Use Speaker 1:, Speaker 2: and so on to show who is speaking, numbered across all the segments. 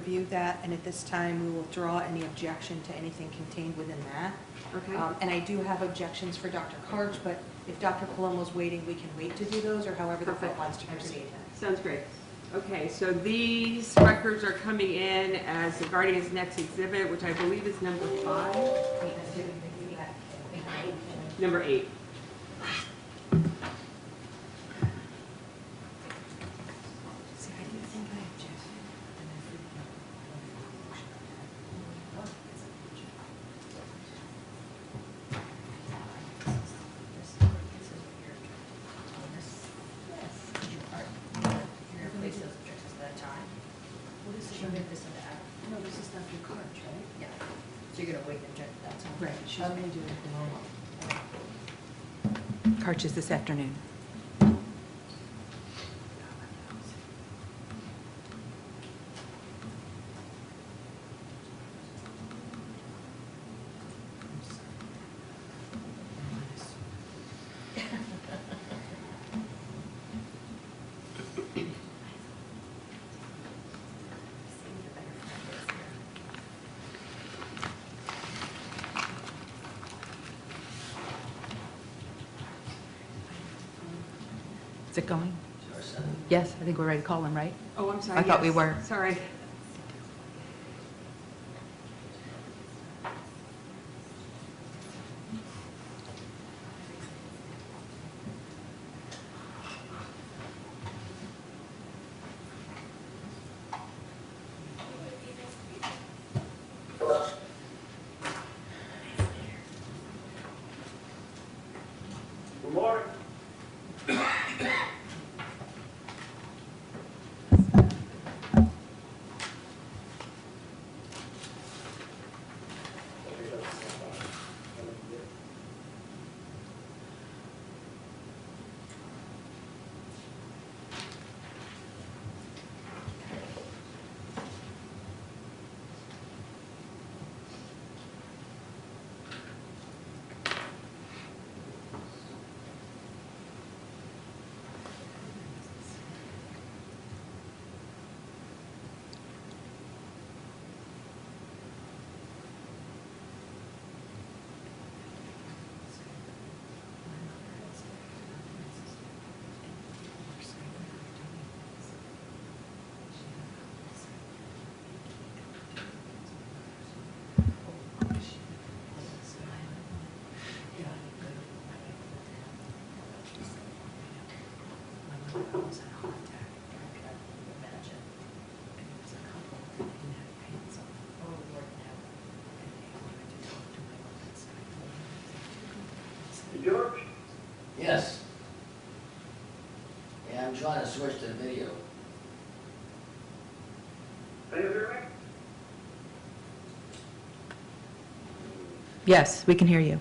Speaker 1: reviewed that, and at this time, we will withdraw any objection to anything contained within that.
Speaker 2: Okay.
Speaker 1: And I do have objections for Dr. Karch, but if Dr. Palomo's waiting, we can wait to do those, or however the court
Speaker 2: Perfect.
Speaker 1: wants to proceed.
Speaker 2: Sounds great. Okay, so these records are coming in as the guardian's next exhibit, which I believe is number 5. Number 8.
Speaker 3: No, this is Dr. Karch, right?
Speaker 1: Yeah. So you're gonna wait and check that.
Speaker 3: Right, she's going to do it Palomo.
Speaker 1: Karch is this afternoon. Is it going? Yes, I think we're ready to call him, right?
Speaker 2: Oh, I'm sorry.
Speaker 1: I thought we
Speaker 2: yes.
Speaker 1: were.
Speaker 2: Sorry.
Speaker 4: Good morning. George?
Speaker 5: Yes. Yeah, I'm trying to switch to video.
Speaker 4: Can you hear me?
Speaker 1: Yes, we can hear you.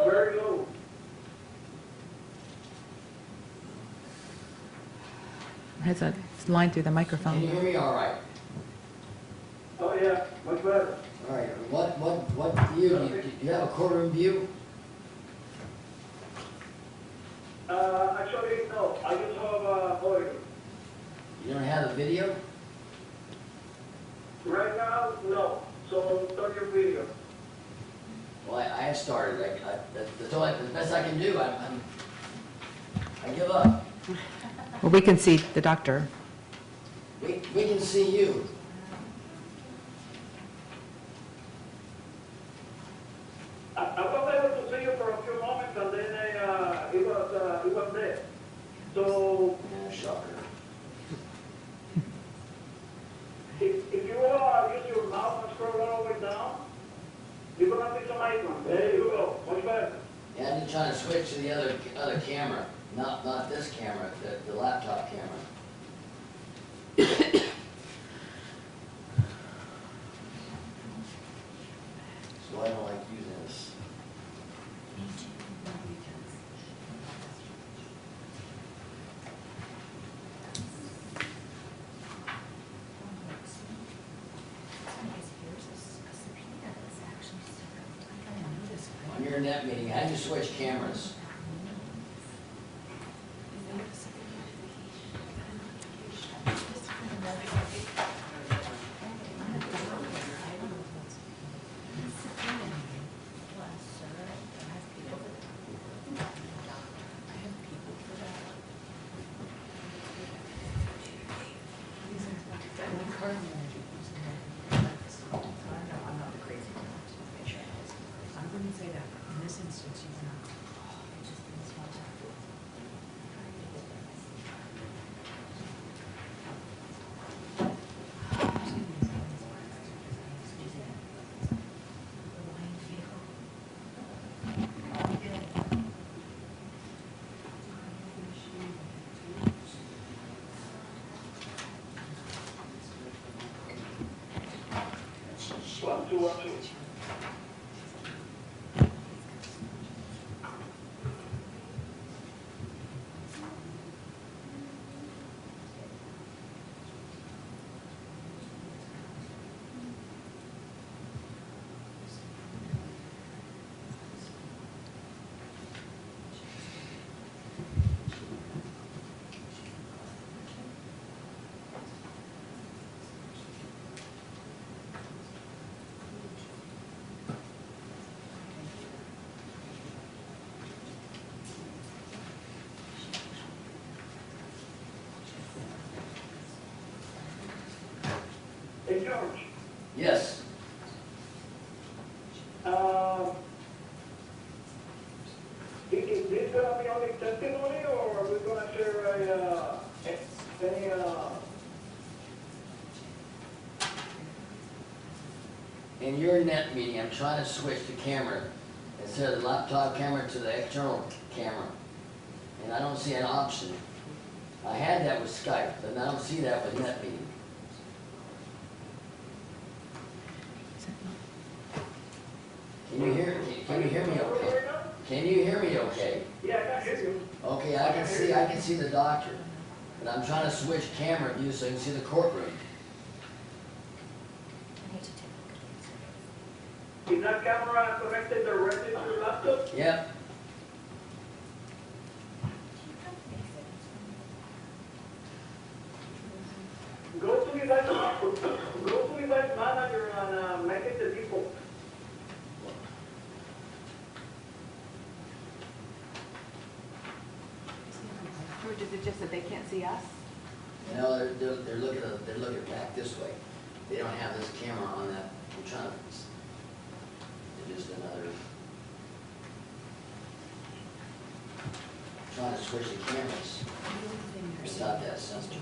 Speaker 4: Very low.
Speaker 1: Has a line through the
Speaker 5: Can you
Speaker 1: microphone.
Speaker 5: hear me all right?
Speaker 4: Oh, yeah, much better.
Speaker 5: All right, what view, do you have a courtroom view?
Speaker 4: Actually, no, I just have audio.
Speaker 5: You don't have a video?
Speaker 4: Right now, no. So, start your video.
Speaker 5: Well, I have started, that's all, the best I can do, I give up.
Speaker 1: Well, we can see the doctor.
Speaker 5: We can see you.
Speaker 4: I was able to see you for a few moments, and then it was dead. So,
Speaker 5: Yeah, shocker.
Speaker 4: if you use your mouse and scroll all the way down, you're gonna see some icons. There you go, much better.
Speaker 5: Yeah, I'm just trying to switch to the other camera, not this camera, the laptop camera. So I don't like using this. On your net meeting, how do you switch cameras?
Speaker 4: 212. Hey, George,
Speaker 5: Yes.
Speaker 4: is this gonna be only testimony, or are we gonna share any,
Speaker 5: In your net meeting, I'm trying to switch the camera, instead of the laptop camera to the external camera. And I don't see an option. I had that with Skype, but I don't see that with net meeting. Can you hear me okay? Can you hear me okay?
Speaker 4: yeah, I can hear you.
Speaker 5: Okay, I can see the doctor, but I'm trying to switch camera views so I can see the courtroom.
Speaker 4: Is that camera connected directly to your laptop?
Speaker 5: Yep.
Speaker 4: Go to the event manager and make it the default.
Speaker 2: George, is it just that they can't see us?
Speaker 5: No, they're looking back this way. They don't have this camera on that. I'm trying to. It's just another. Trying to switch the cameras. It's not that simple.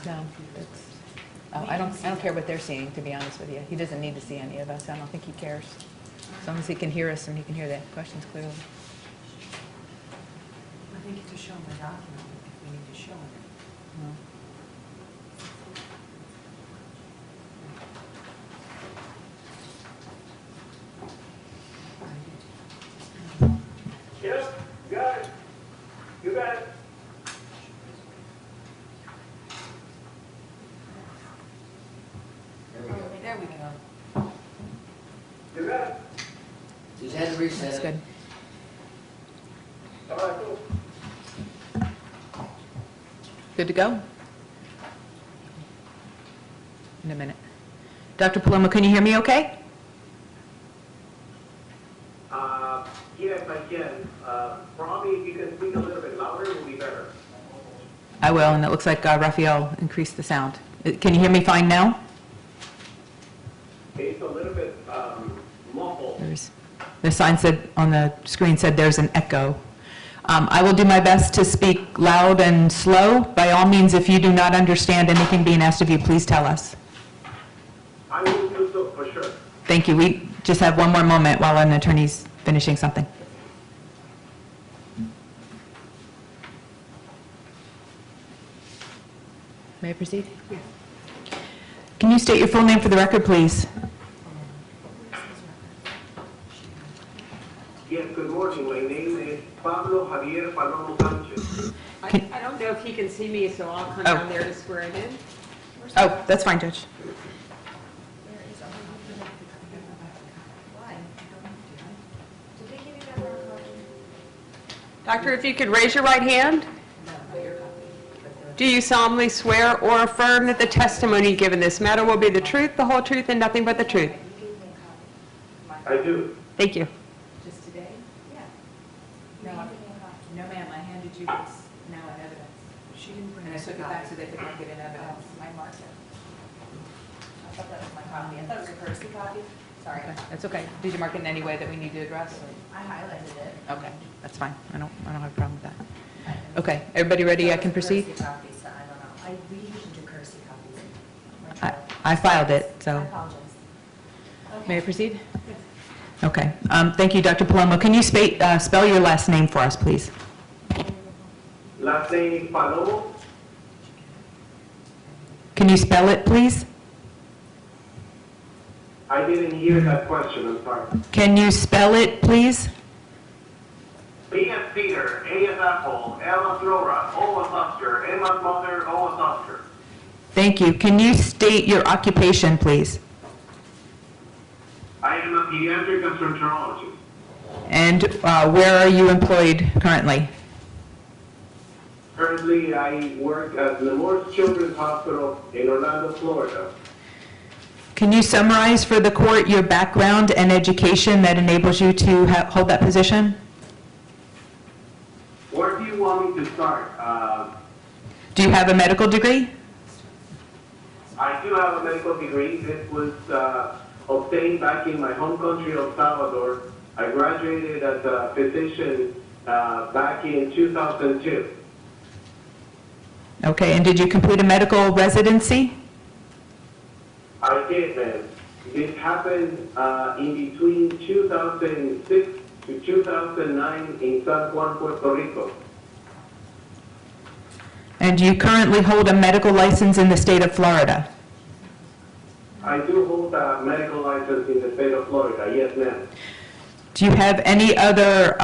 Speaker 6: No, I don't care what they're seeing, to be honest with you. He doesn't need to see any of us. I don't think he cares. As long as he can hear us and he can hear the questions clearly.
Speaker 3: I think to show him the document, if we need to show him.
Speaker 6: No.
Speaker 4: Yep, got it. You got it.
Speaker 5: Here we go.
Speaker 3: There we go.
Speaker 4: You got it.
Speaker 5: Just had to reset
Speaker 6: That's
Speaker 5: it.
Speaker 6: good.
Speaker 4: All right, cool.
Speaker 6: Good to go? In a minute. Dr. Palomo, can you hear me okay?
Speaker 4: Yes, I can. Probably if you can speak a little bit louder, it will be better.
Speaker 6: I will, and it looks like Raphael increased the sound. Can you hear me fine now?
Speaker 4: It's a little bit muffled.
Speaker 6: The sign said, on the screen said there's an echo. I will do my best to speak loud and slow. By all means, if you do not understand anything being asked of you, please tell us.
Speaker 4: I will do so for sure.
Speaker 6: Thank you. We just have one more moment while an attorney's finishing something. May I proceed?
Speaker 2: Yes.
Speaker 6: Can you state your full name for the record, please?
Speaker 4: Yes, good morning. My name is Pablo Javier Palomo Sanchez.
Speaker 2: I don't know if he can see me, so I'll come
Speaker 6: Oh.
Speaker 2: down there to swear it in.
Speaker 6: Oh, that's fine, Judge.
Speaker 3: Why? Did they give you that hard copy?
Speaker 2: Doctor, if you could raise your right hand.
Speaker 3: No, not your copy, but
Speaker 2: Do you solemnly swear or affirm that the testimony given this matter will be the truth, the whole truth, and nothing but the truth?
Speaker 3: you gave me a copy.
Speaker 4: I do.
Speaker 2: Thank you.
Speaker 3: Just today? Yeah.
Speaker 7: No,
Speaker 3: You gave me a copy.
Speaker 7: no ma'am, I handed you this now in evidence.
Speaker 3: She didn't bring
Speaker 7: And I
Speaker 3: us a
Speaker 7: took it
Speaker 3: copy.
Speaker 7: back so they could mark it in evidence.
Speaker 3: I marked it. I thought that was my copy. I thought it was a courtesy copy. Sorry.
Speaker 6: Okay, that's okay. Did you mark it in any way that we need to address? or-
Speaker 3: I highlighted it.
Speaker 6: Okay, that's fine. I don't have a problem with that. Okay, everybody ready? I can proceed?
Speaker 3: Courtesy copy, so I don't know. We usually do courtesy copies.
Speaker 6: I filed it,
Speaker 3: I
Speaker 6: so
Speaker 3: apologize.
Speaker 6: may I proceed? Okay, thank you, Dr. Palomo. Can you spell your last name for us, please?
Speaker 4: Last name is Palomo.
Speaker 6: Can you spell it, please?
Speaker 4: I didn't hear that question, I'm sorry.
Speaker 6: Can you spell it, please?
Speaker 4: P as Peter, A as Apple, L as Laura, O as Oscar, M as Mother, O as Oscar.
Speaker 6: Thank you. Can you state your occupation, please?
Speaker 4: I am a pediatric gastroenterologist.
Speaker 6: And where are you employed currently?
Speaker 4: Currently, I work at Nemoures Children's Hospital in Orlando, Florida.
Speaker 6: Can you summarize for the court your background and education that enables you to hold that position?
Speaker 4: Where do you want me to start?
Speaker 6: Do you have a medical degree?
Speaker 4: I do have a medical degree. This was obtained back in my home country of Salvador. I graduated as a physician back in 2002.
Speaker 6: Okay, and did you complete a medical residency?
Speaker 4: I did, ma'am. This happened in between 2006 to 2009 in San Juan, Puerto Rico.
Speaker 6: And do you currently hold a medical license in the state of Florida?
Speaker 4: I do hold a medical license in the state of Florida, yes, ma'am.
Speaker 6: Do you have any other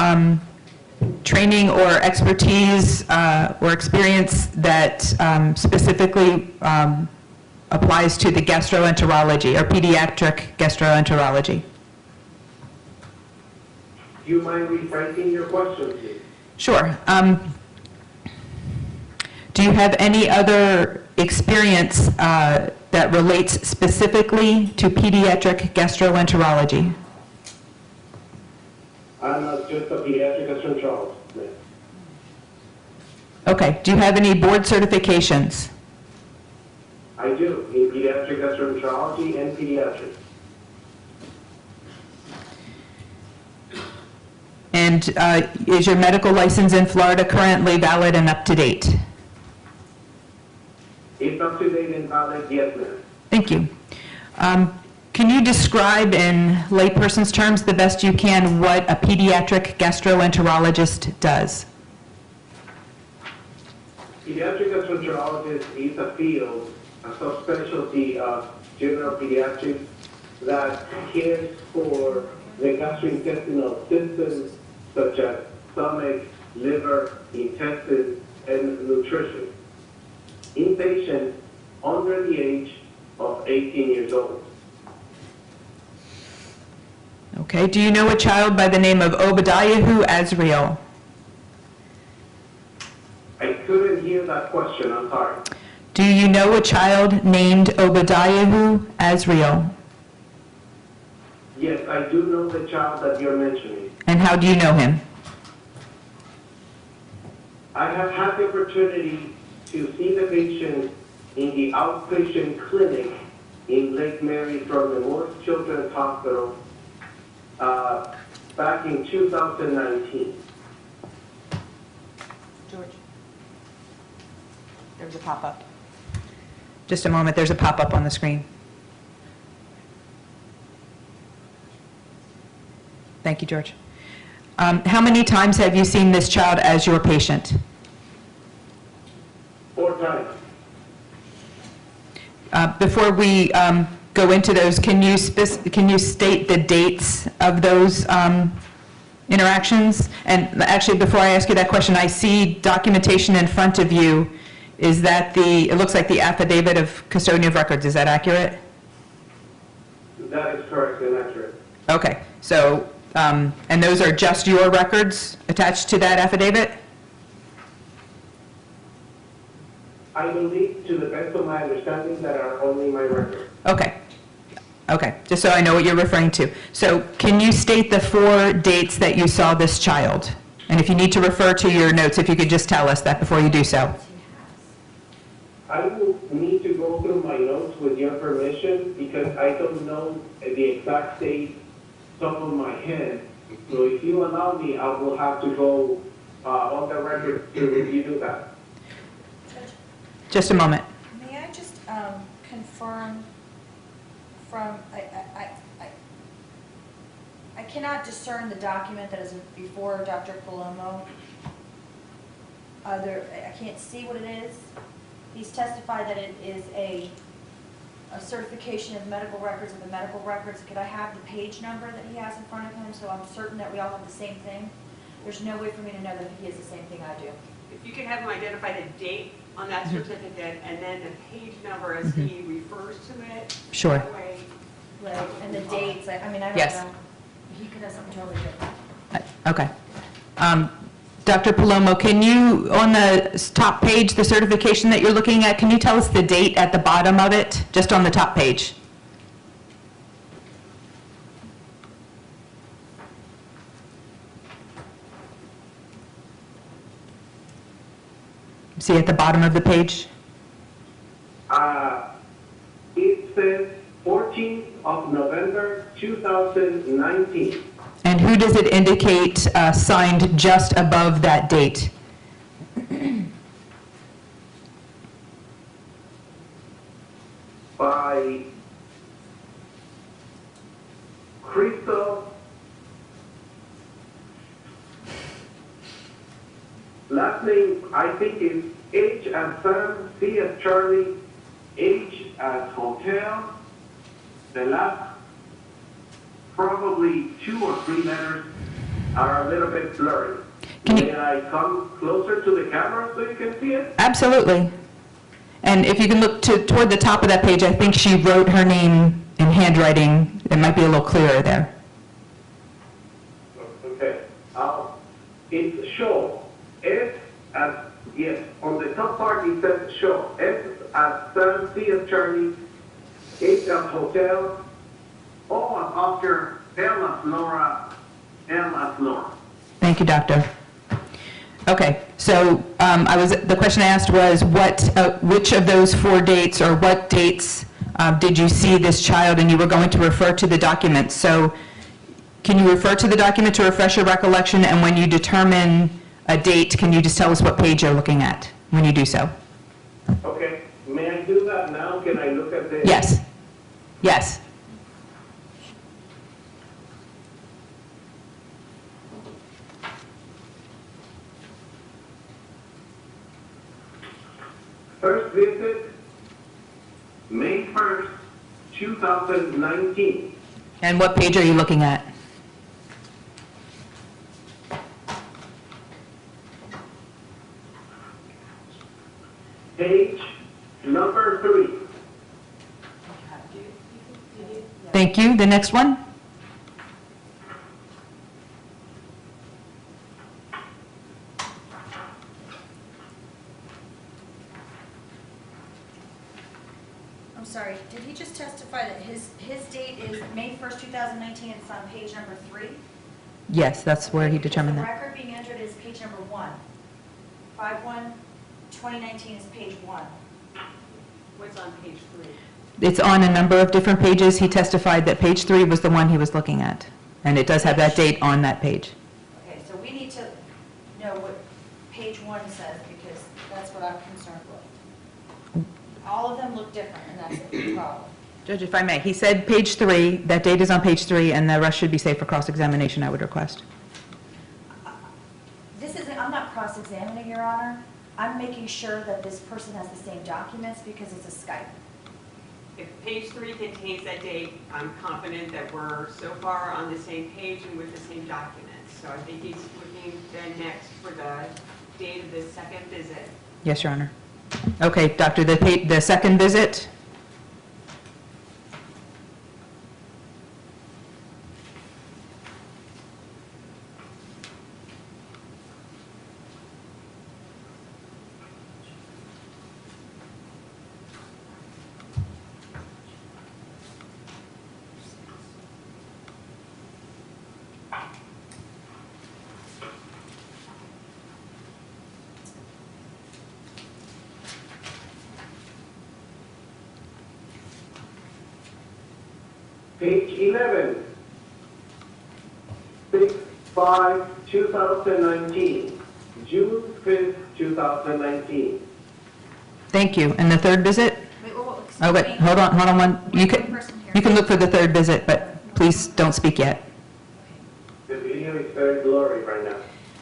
Speaker 6: training or expertise or experience that specifically applies to the gastroenterology or pediatric gastroenterology?
Speaker 4: Do you mind rephrasing your question, please?
Speaker 6: Sure. Do you have any other experience that relates specifically to pediatric gastroenterology?
Speaker 4: I'm not just a pediatric gastroenterologist, ma'am.
Speaker 6: Okay. Do you have any board certifications?
Speaker 4: I do, in pediatric gastroenterology and pediatrics.
Speaker 6: And is your medical license in Florida currently valid and up to date?
Speaker 4: It's up to date and valid, yes, ma'am.
Speaker 6: Thank you. Can you describe in layperson's terms the best you can what a pediatric gastroenterologist does?
Speaker 4: Pediatric gastroenterologist is a field, a subspecialty of general pediatrics that cares for the gastrointestinal systems such as stomach, liver, intestines, and nutrition in patients under the age of 18 years old.
Speaker 6: Okay. Do you know a child by the name of Obadiah Azriel?
Speaker 4: I couldn't hear that question, I'm sorry.
Speaker 6: Do you know a child named Obadiah Azriel?
Speaker 4: Yes, I do know the child that you're mentioning.
Speaker 6: And how do you know him?
Speaker 4: I have had the opportunity to see the patient in the outpatient clinic in Lake Mary from the Nemoures Children's Hospital back in 2019.
Speaker 7: George. There was a pop-up.
Speaker 6: Just a moment. There's a pop-up on the screen. Thank you, George. How many times have you seen this child as your patient?
Speaker 4: 4 times.
Speaker 6: Before we go into those, can you state the dates of those interactions? And actually, before I ask you that question, I see documentation in front of you. Is that it looks like the affidavit of custodian of records, is that accurate?
Speaker 4: That is correct and accurate.
Speaker 6: Okay, so, and those are just your records attached to that affidavit?
Speaker 4: I believe, to the best of my understanding, that are only my records.
Speaker 6: Okay. Okay, just so I know what you're referring to. So can you state the 4 dates that you saw this child? And if you need to refer to your notes, if you could just tell us that before you do so.
Speaker 4: I will need to go through my notes with your permission because I don't know the exact date top of my head. So if you allow me, I will have to go on the record to review that.
Speaker 6: Just a moment.
Speaker 3: May I just confirm from, I cannot discern the document that is before Dr. Palomo. I can't see what it is. He's testified that it is a a certification of medical records of the medical records. Could I have the page number that he has in front of him, so I'm certain that we all have the same thing? There's no way for me to know that he has the same thing I do.
Speaker 2: If you could have him identify the date on that certificate and then the page number as he refers to it.
Speaker 6: Sure.
Speaker 2: That way,
Speaker 3: Right, and the dates, I mean, I don't
Speaker 6: Yes.
Speaker 3: know. He could have something totally different.
Speaker 6: Okay. Dr. Palomo, can you, on the top page, the certification that you're looking at, can you tell us the date at the bottom of it, just on the top page? See at the bottom of the page?
Speaker 4: It says 14th of November, 2019.
Speaker 6: And who does it indicate signed just above that date?
Speaker 4: By Crystal. Last name, I think, is H as Sam, C as Charlie, H as Hotel. The last, probably 2 or 3 letters are a little bit blurry.
Speaker 6: Can you-
Speaker 4: May I come closer to the camera so you can see it?
Speaker 6: Absolutely. And if you can look toward the top of that page, I think she wrote her name in handwriting. It might be a little clearer there.
Speaker 4: Okay. It's show. S as, yes, on the top part it says show. S as Sam, C as Charlie, H as Hotel, O as Oscar, L as Laura, M as Laura.
Speaker 6: Thank you, doctor. Okay, so the question I asked was which of those 4 dates or what dates did you see this child, and you were going to refer to the document. So can you refer to the document to refresh your recollection, and when you determine a date, can you just tell us what page you're looking at when you do so?
Speaker 4: Okay, may I do that now? Can I look at the?
Speaker 6: Yes. Yes.
Speaker 4: First visit, May 1st, 2019.
Speaker 6: And what page are you looking at?
Speaker 4: Page number 3.
Speaker 6: Thank you. The next one?
Speaker 3: I'm sorry, did he just testify that his date is May 1st, 2019, it's on page number 3?
Speaker 6: Yes, that's where he determined
Speaker 3: The
Speaker 6: that.
Speaker 3: record being entered is page number 1. 5/1/2019 is page 1.
Speaker 2: what's on page 3?
Speaker 6: It's on a number of different pages. He testified that page 3 was the one he was looking at, and it does have that date on that page.
Speaker 3: Okay, so we need to know what page 1 says, because that's what I'm concerned with. All of them look different, and that's the problem.
Speaker 6: Judge, if I may, he said page 3, that date is on page 3, and the rest should be safe for cross-examination, I would request.
Speaker 3: This isn't, I'm not cross-examining, Your Honor. I'm making sure that this person has the same documents because it's a Skype.
Speaker 2: If page 3 contains that date, I'm confident that we're so far on the same page and with the same documents. So I think he's looking then next for the date of the second visit.
Speaker 6: Yes, Your Honor. Okay, Doctor, the second visit?
Speaker 4: Page 11, 6/5/2019, June 5th, 2019.
Speaker 6: Thank you. And the third visit?
Speaker 3: Wait, whoa, whoa,
Speaker 6: Oh, wait,
Speaker 3: excuse me.
Speaker 6: hold on one. You
Speaker 3: One
Speaker 6: can
Speaker 3: person here.
Speaker 6: you can look for the third visit, but please don't speak yet.
Speaker 4: The video is very blurry right now.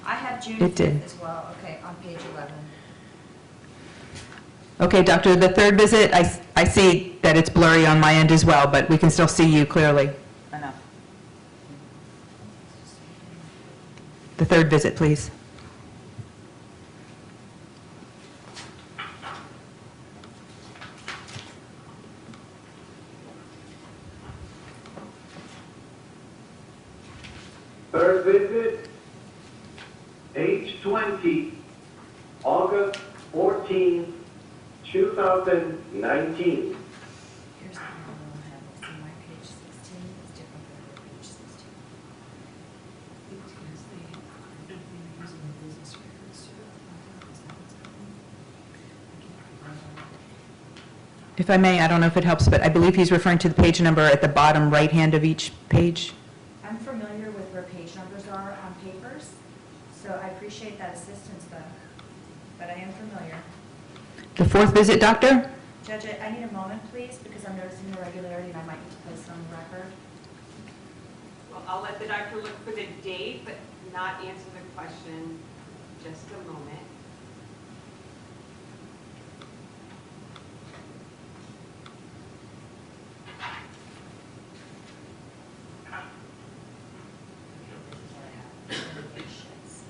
Speaker 3: I have June
Speaker 6: It did.
Speaker 3: 5th as well, okay, on page 11.
Speaker 6: Okay, doctor, the third visit, I see that it's blurry on my end as well, but we can still see you clearly. Enough. The third visit, please.
Speaker 4: Third visit, age 20, August 14, 2019.
Speaker 3: Here's the one I have, it's in my page 16, it's different than your page 16.
Speaker 7: Because they have been using the business records. Is that what's happening? I can't remember.
Speaker 6: If I may, I don't know if it helps, but I believe he's referring to the page number at the bottom right hand of each page.
Speaker 3: I'm familiar with where page numbers are on papers, so I appreciate that assistance though, but I am familiar.
Speaker 6: The fourth visit, doctor?
Speaker 3: Judge, I need a moment, please, because I'm noticing irregularity and I might need to place it on the record.
Speaker 2: Well, I'll let the doctor look for the date, but not answer the question. Just a moment.
Speaker 3: This is what I have. Patients.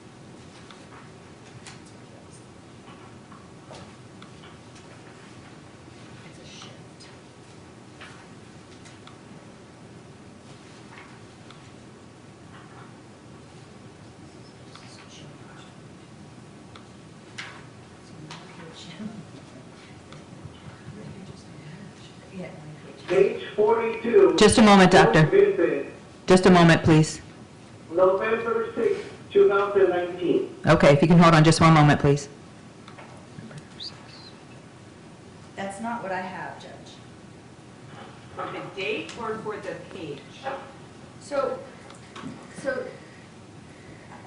Speaker 3: It's a shift. Yeah, my page.
Speaker 4: Page 42.
Speaker 6: Just a moment, doctor.
Speaker 4: Fourth visit,
Speaker 6: Just a moment, please.
Speaker 4: November 6, 2019.
Speaker 6: Okay, if you can hold on just one moment, please.
Speaker 3: That's not what I have, Judge.
Speaker 2: For the date or for the page?
Speaker 3: So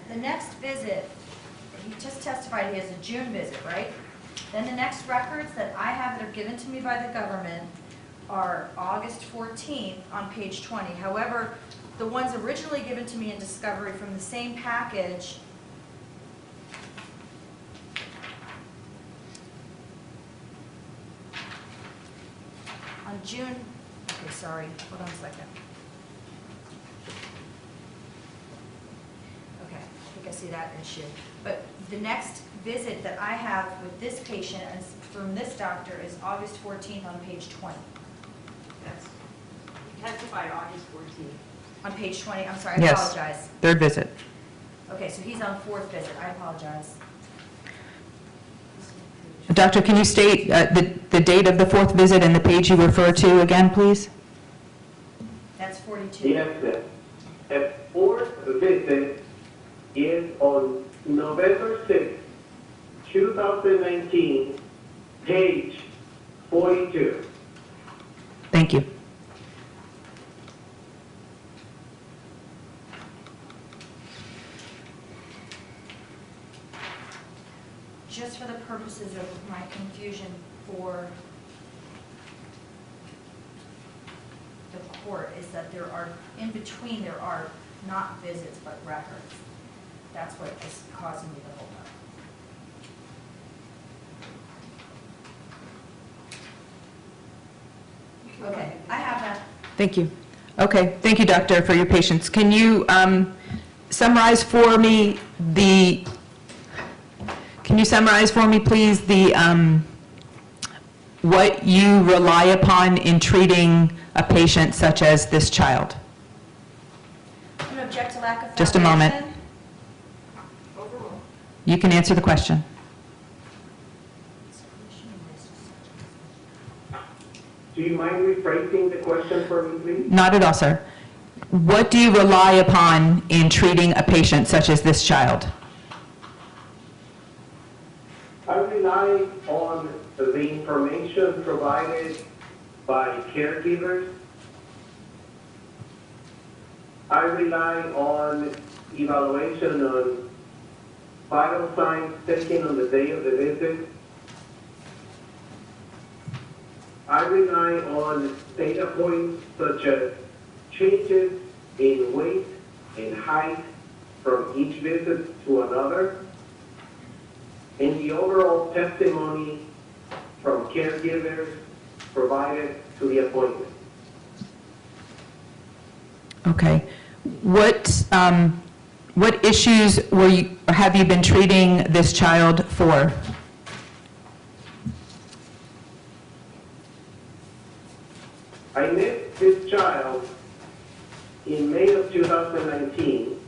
Speaker 3: the next visit, he just testified he has a June visit, right? Then the next records that I have that are given to me by the government are August 14th on page 20. However, the ones originally given to me in discovery from the same package on June, okay, sorry, hold on a second. Okay, I think I see that issue. But the next visit that I have with this patient is from this doctor is August 14th on page 20.
Speaker 2: That's, he testified August 14th.
Speaker 3: On page 20, I'm sorry, I
Speaker 6: Yes.
Speaker 3: apologize.
Speaker 6: Third visit.
Speaker 3: Okay, so he's on fourth visit, I apologize.
Speaker 6: Doctor, can you state the date of the fourth visit and the page you refer to again, please?
Speaker 3: That's 42.
Speaker 4: Yes, sir. A fourth visit is on November 6, 2019, page 42.
Speaker 6: Thank you.
Speaker 3: Just for the purposes of my confusion for the court, is that there are, in between, there are not visits, but records. That's what is causing me the holdup. Okay, I have that.
Speaker 6: Thank you. Okay, thank you, doctor, for your patience. Can you summarize for me the, please, the, what you rely upon in treating a patient such as this child?
Speaker 3: I'm going to object to lack of foundation.
Speaker 6: Just a moment.
Speaker 2: Overruled.
Speaker 6: You can answer the question.
Speaker 4: Do you mind rephrasing the question for me, please?
Speaker 6: Not at all, sir. What do you rely upon in treating a patient such as this child?
Speaker 4: I rely on the information provided by caregivers. I rely on evaluation on vital signs taken on the day of the visit. I rely on data points such as changes in weight and height from each visit to another, and the overall testimony from caregivers provided to the appointment.
Speaker 6: Okay. What issues have you been treating this child for?
Speaker 4: I met this child in May of 2019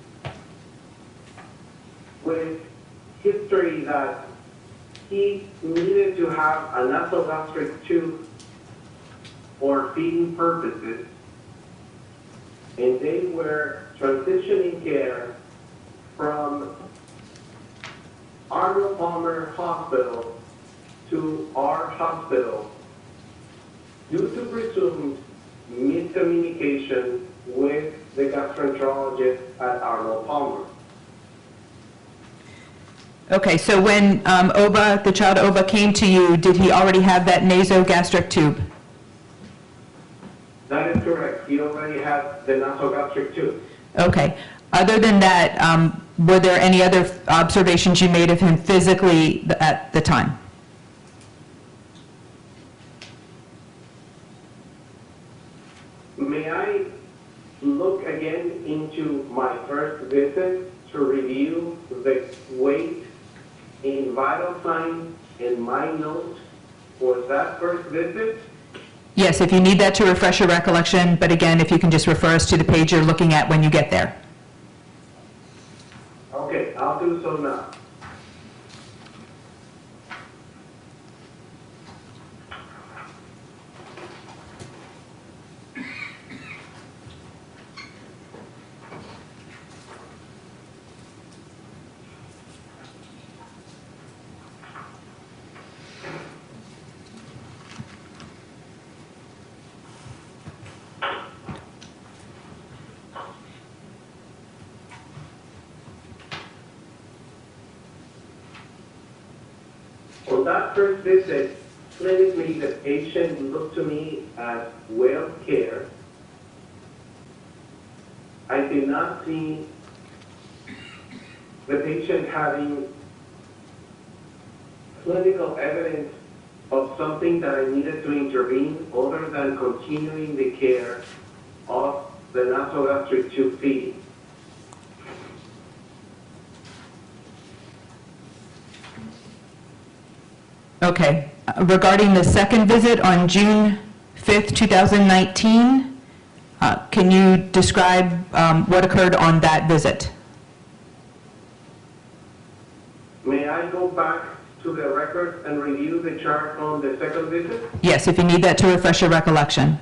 Speaker 4: with history that he needed to have a nasogastric tube for feeding purposes, and they were transitioning care from Arnold Hospital to our hospital due to presumed miscommunication with the gastroenterologist at Arnold Palmer.
Speaker 6: Okay, so when the child Oba came to you, did he already have that nasogastric tube?
Speaker 4: That is correct. He already had the nasogastric tube.
Speaker 6: Okay. Other than that, were there any other observations you made of him physically at the time?
Speaker 4: May I look again into my first visit to review the weight in vital signs in my notes for that first visit?
Speaker 6: Yes, if you need that to refresh your recollection, but again, if you can just refer us to the page you're looking at when you get there.
Speaker 4: Okay, I'll do so now. On that first visit, clinically, the patient looked to me as well cared. I did not see the patient having clinical evidence of something that I needed to intervene other than continuing the care of the nasogastric tube feeding.
Speaker 6: Okay. Regarding the second visit on June 5th, 2019, can you describe what occurred on that visit?
Speaker 4: May I go back to the record and review the chart on the second visit?
Speaker 6: Yes, if you need that to refresh your recollection.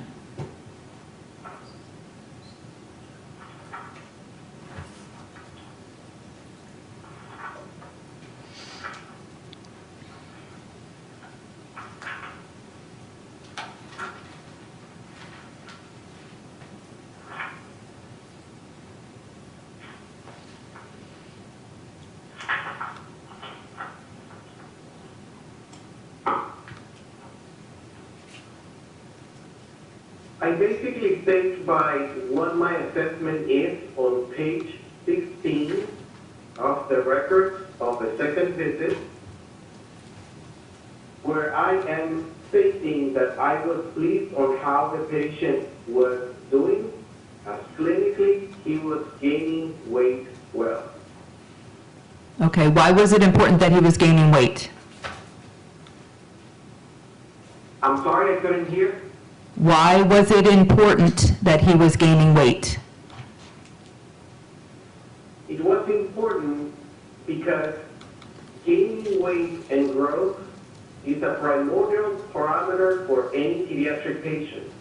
Speaker 4: I basically think by what my assessment is on page 16 of the record of the second visit, where I am stating that I was pleased on how the patient was doing, as clinically he was gaining weight well.
Speaker 6: Okay, why was it important that he was gaining weight?
Speaker 4: I'm sorry, I couldn't hear.
Speaker 6: Why was it important that he was gaining weight?
Speaker 4: It was important because gaining weight and growth is a primordial parameter for any pediatric patient.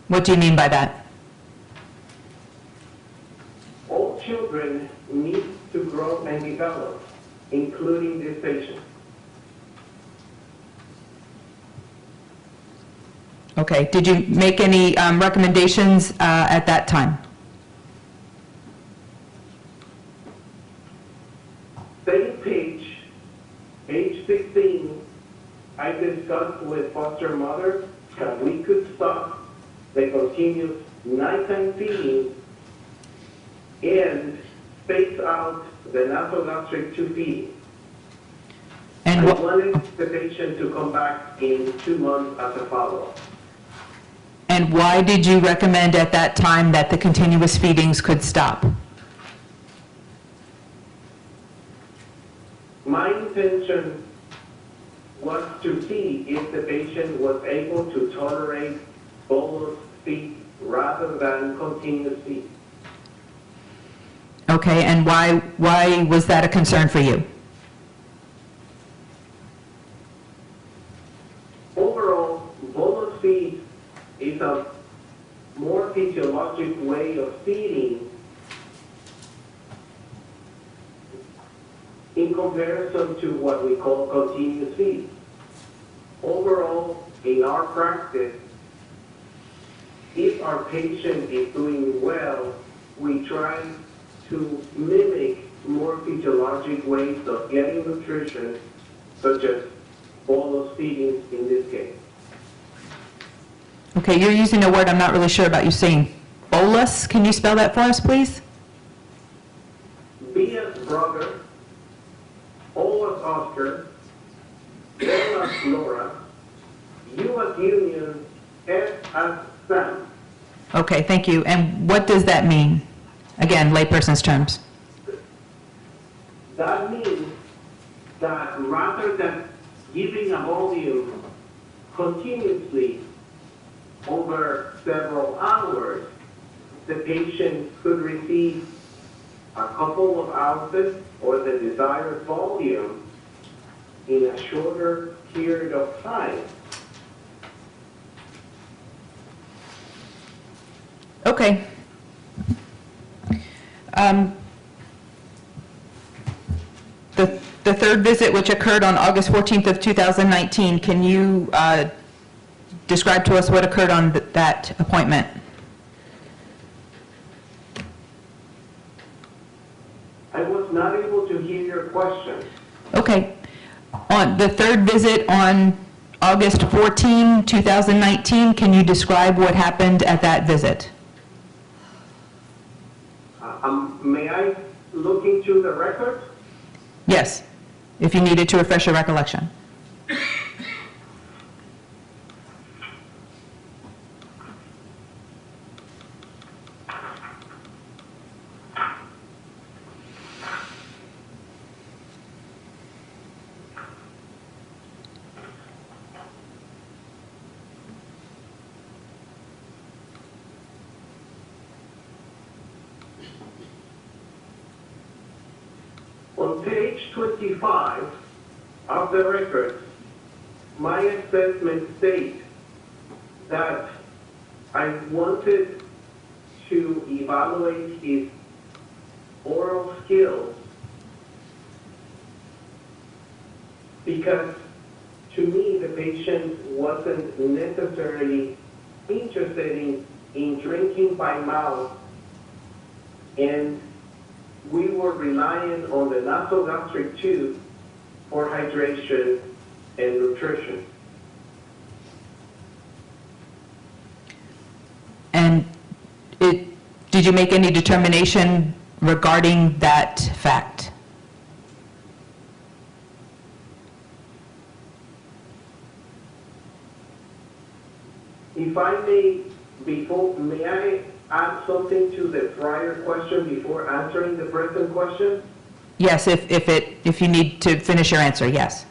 Speaker 6: What do you mean by that?
Speaker 4: All children need to grow and develop, including this patient.
Speaker 6: Okay, did you make any recommendations at that time?
Speaker 4: Same page 16, I discussed with foster mothers that we could stop the continuous nighttime feeding and space out the nasogastric tube feeding.
Speaker 6: And
Speaker 4: I
Speaker 6: what,
Speaker 4: wanted the patient to come back in 2 months as a follow-up.
Speaker 6: and why did you recommend at that time that the continuous feedings could stop?
Speaker 4: My intention was to see if the patient was able to tolerate bolus feed rather than continuous feed.
Speaker 6: Okay, and why was that a concern for you?
Speaker 4: Overall, bolus feed is a more physiologic way of feeding in comparison to what we call continuous feed. Overall, in our practice, if our patient is doing well, we try to mimic more physiologic ways of getting nutrition, such as bolus feeding in this case.
Speaker 6: Okay, you're using a word I'm not really sure about. You're saying bolus. Can you spell that for us, please?
Speaker 4: B as brother, O as Oscar, L as Laura, U as Union, S as Sam.
Speaker 6: Okay, thank you. And what does that mean? Again, layperson's terms.
Speaker 4: That means that rather than giving a volume continuously over several hours, the patient could receive a couple of ounces or the desired volume in a shorter period of time.
Speaker 6: Okay. The third visit, which occurred on August 14th of 2019, can you describe to us what occurred on that appointment?
Speaker 4: I was not able to hear your question.
Speaker 6: Okay. On the third visit on August 14, 2019, can you describe what happened at that visit?
Speaker 4: May I look into the records?
Speaker 6: Yes, if you needed to refresh your recollection.
Speaker 4: On page 25 of the record, my assessment states that I wanted to evaluate his oral skills because to me the patient wasn't necessarily interested in drinking by mouth, and we were relying on the nasogastric tube for hydration and nutrition.
Speaker 6: And did you make any determination regarding that fact?
Speaker 4: If I may, may I add something to the prior question before answering the present question?
Speaker 6: Yes, if you need to finish your answer, yes.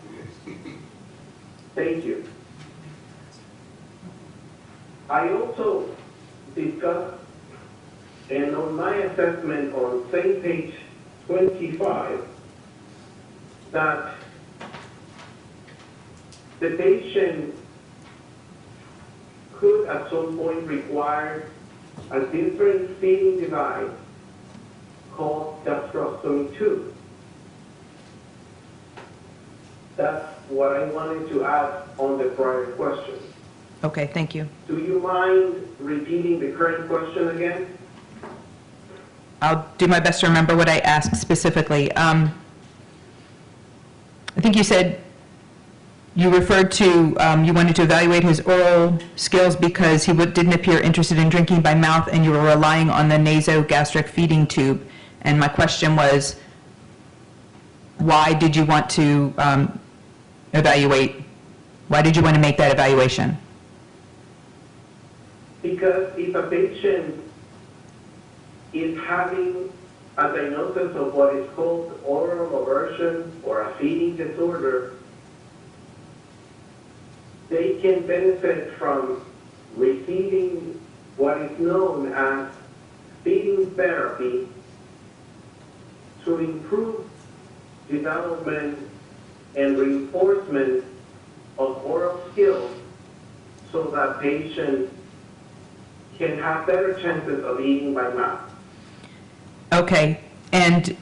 Speaker 4: Thank you. I also discussed, and on my assessment on same page 25, that the patient could at some point require a different feeding device called gastrostomy tube. That's what I wanted to add on the prior question.
Speaker 6: Okay, thank you.
Speaker 4: Do you mind repeating the current question again?
Speaker 6: I'll do my best to remember what I asked specifically. I think you said you referred to, you wanted to evaluate his oral skills because he didn't appear interested in drinking by mouth, and you were relying on the nasogastric feeding tube. And my question was, why did you want to evaluate? Why did you want to make that evaluation?
Speaker 4: Because if a patient is having a diagnosis of what is called oral aversion or a feeding disorder, they can benefit from receiving what is known as feeding therapy to improve development and reinforcement of oral skills so that patients can have better chances of eating by mouth.
Speaker 6: Okay, and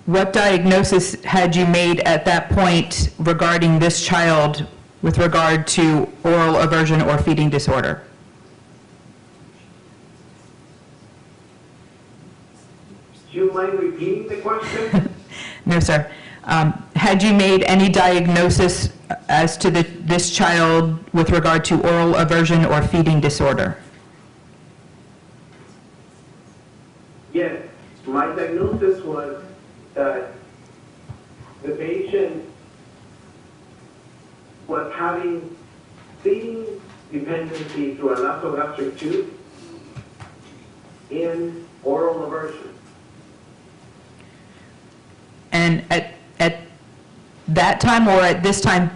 Speaker 6: what diagnosis had you made at that point regarding this child with regard to oral aversion or feeding disorder?
Speaker 4: Do you mind repeating the question?
Speaker 6: No, sir. Had you made any diagnosis as to this child with regard to oral aversion or feeding disorder?
Speaker 4: Yes, my diagnosis was that the patient was having feeding dependency through a nasogastric tube and oral aversion.
Speaker 6: And at that time or at this time,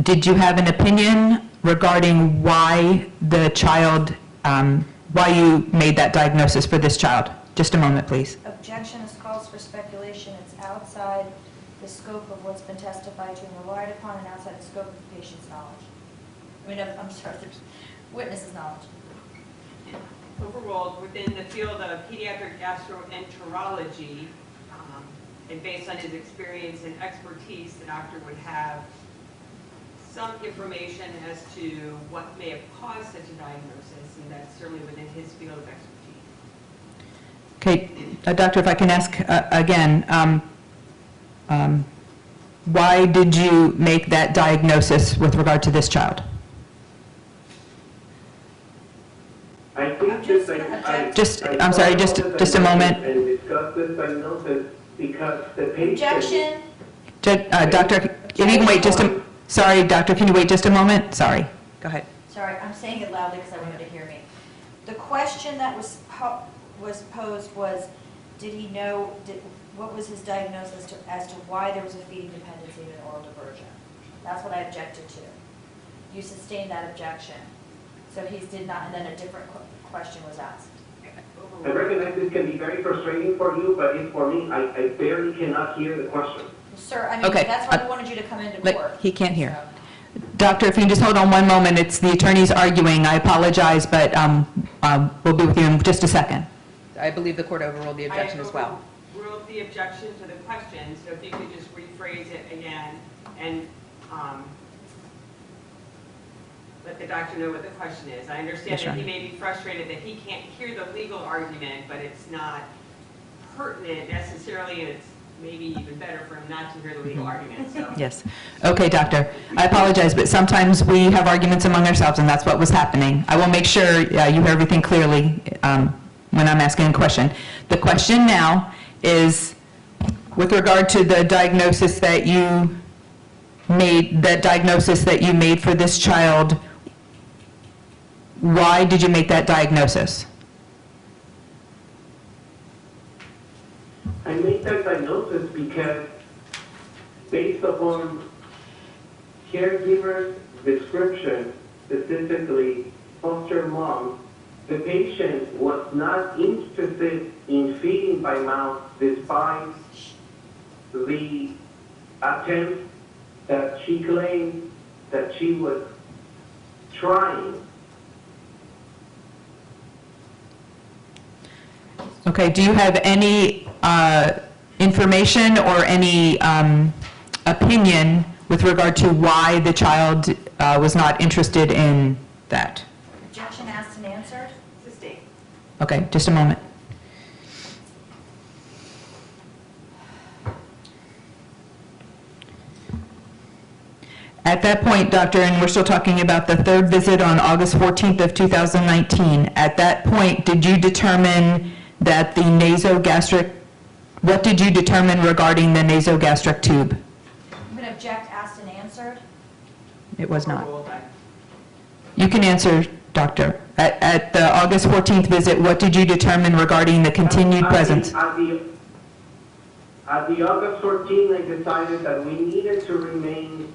Speaker 6: did you have an opinion regarding why the child, why you made that diagnosis for this child? Just a moment, please.
Speaker 3: Objection is calls for speculation. It's outside the scope of what's been testified to and relied upon and outside the scope of the patient's knowledge. I'm sorry, the witness's knowledge.
Speaker 2: Overall, within the field of pediatric gastroenterology, and based on his experience and expertise, the doctor would have some information as to what may have caused such a diagnosis, and that's certainly within his field of expertise.
Speaker 6: Okay, doctor, if I can ask again, why did you make that diagnosis with regard to this child?
Speaker 4: I think
Speaker 6: I'm sorry, just a moment.
Speaker 4: And discuss this diagnosis because the patient.
Speaker 3: Objection.
Speaker 6: Doctor, if you can wait sorry, doctor, can you wait just a moment? Sorry. Go ahead.
Speaker 3: Sorry, I'm saying it loudly because I want you to hear me. The question that was posed was, did he know, what was his diagnosis as to why there was a feeding dependency and an oral diversion? That's what I objected to. You sustained that objection. So he did not, and then a different question was asked.
Speaker 4: I recognize this can be very frustrating for you, but it's for me, I barely cannot hear the question.
Speaker 3: Sir, I mean,
Speaker 6: Okay,
Speaker 3: that's why I wanted you to come into
Speaker 6: but
Speaker 3: court.
Speaker 6: he can't hear.
Speaker 3: So-
Speaker 6: Doctor, if you can just hold on one moment, it's the attorneys arguing. I apologize, but we'll be with you in just a second. I believe the court overruled the objection as well.
Speaker 2: I overruled the objection to the question, so if you could just rephrase it again and let the doctor know what the question is. I understand
Speaker 6: Yes,
Speaker 2: that he
Speaker 6: Your
Speaker 2: may be frustrated that he can't hear the legal argument, but it's not pertinent necessarily, and it's maybe even better for him not to hear the legal argument, so.
Speaker 6: Yes. Okay, doctor. I apologize, but sometimes we have arguments among ourselves, and that's what was happening. I will make sure you hear everything clearly when I'm asking a question. The question now is, with regard to the diagnosis that you made, for this child, why did you make that diagnosis?
Speaker 4: I made that diagnosis because based upon caregiver's description, specifically foster mom, the patient was not interested in feeding by mouth despite the attempt that she claimed that she was trying.
Speaker 6: Okay, do you have any information or any opinion with regard to why the child was not interested in that?
Speaker 3: Objection asked and answered.
Speaker 2: Sustained.
Speaker 6: Okay, just a moment. At that point, doctor, and we're still talking about the third visit on August 14th of 2019, at that point, did you determine that the nasogastric What did you determine regarding the nasogastric tube?
Speaker 3: I'm going to object, asked and answered.
Speaker 6: It was not.
Speaker 2: Overruled.
Speaker 6: You can answer, doctor. At the August 14th visit, what did you determine regarding the continued presence?
Speaker 4: At the August 14th, I decided that we needed to remain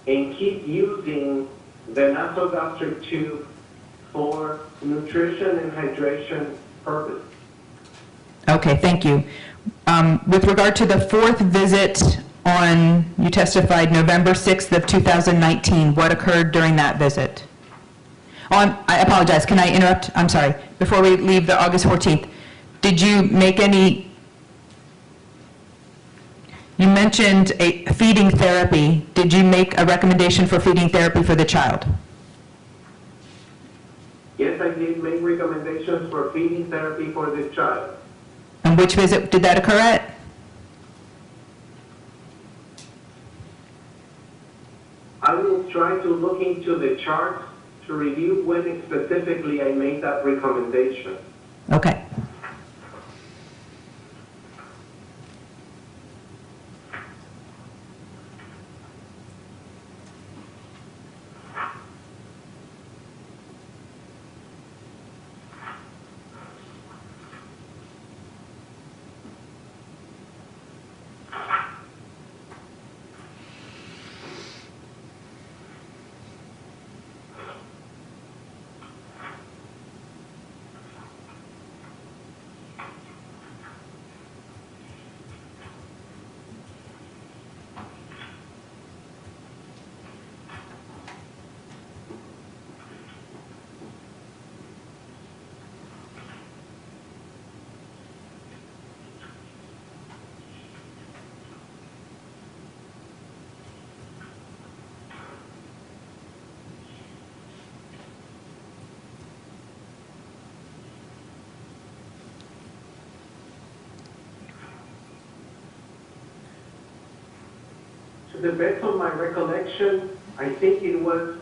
Speaker 4: and keep using the nasogastric tube for nutrition and hydration purposes.
Speaker 6: Okay, thank you. With regard to the fourth visit you testified November 6th of 2019, what occurred during that visit? I apologize, can I interrupt? I'm sorry. Before we leave the August 14th, did you make any, you mentioned a feeding therapy. Did you make a recommendation for feeding therapy for the child?
Speaker 4: Yes, I did make recommendations for feeding therapy for this child.
Speaker 6: And which visit did that occur at?
Speaker 4: I will try to look into the charts to review when specifically I made that recommendation.
Speaker 6: Okay.
Speaker 4: To the best of my recollection, I think it was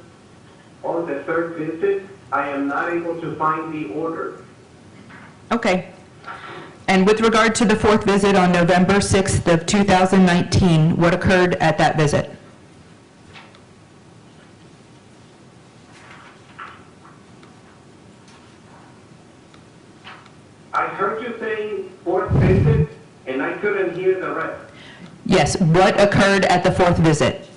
Speaker 4: on the third visit. I am not able to find the order.
Speaker 6: Okay. And with regard to the fourth visit on November 6th of 2019, what occurred at that visit?
Speaker 4: I heard you saying fourth visit, and I couldn't hear the rest.
Speaker 6: Yes, what occurred at the fourth visit?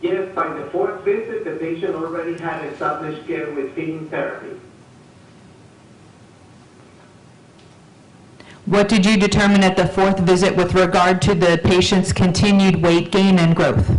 Speaker 4: Yes, by the fourth visit, the patient already had established care with feeding therapy.
Speaker 6: What did you determine at the fourth visit with regard to the patient's continued weight gain and growth?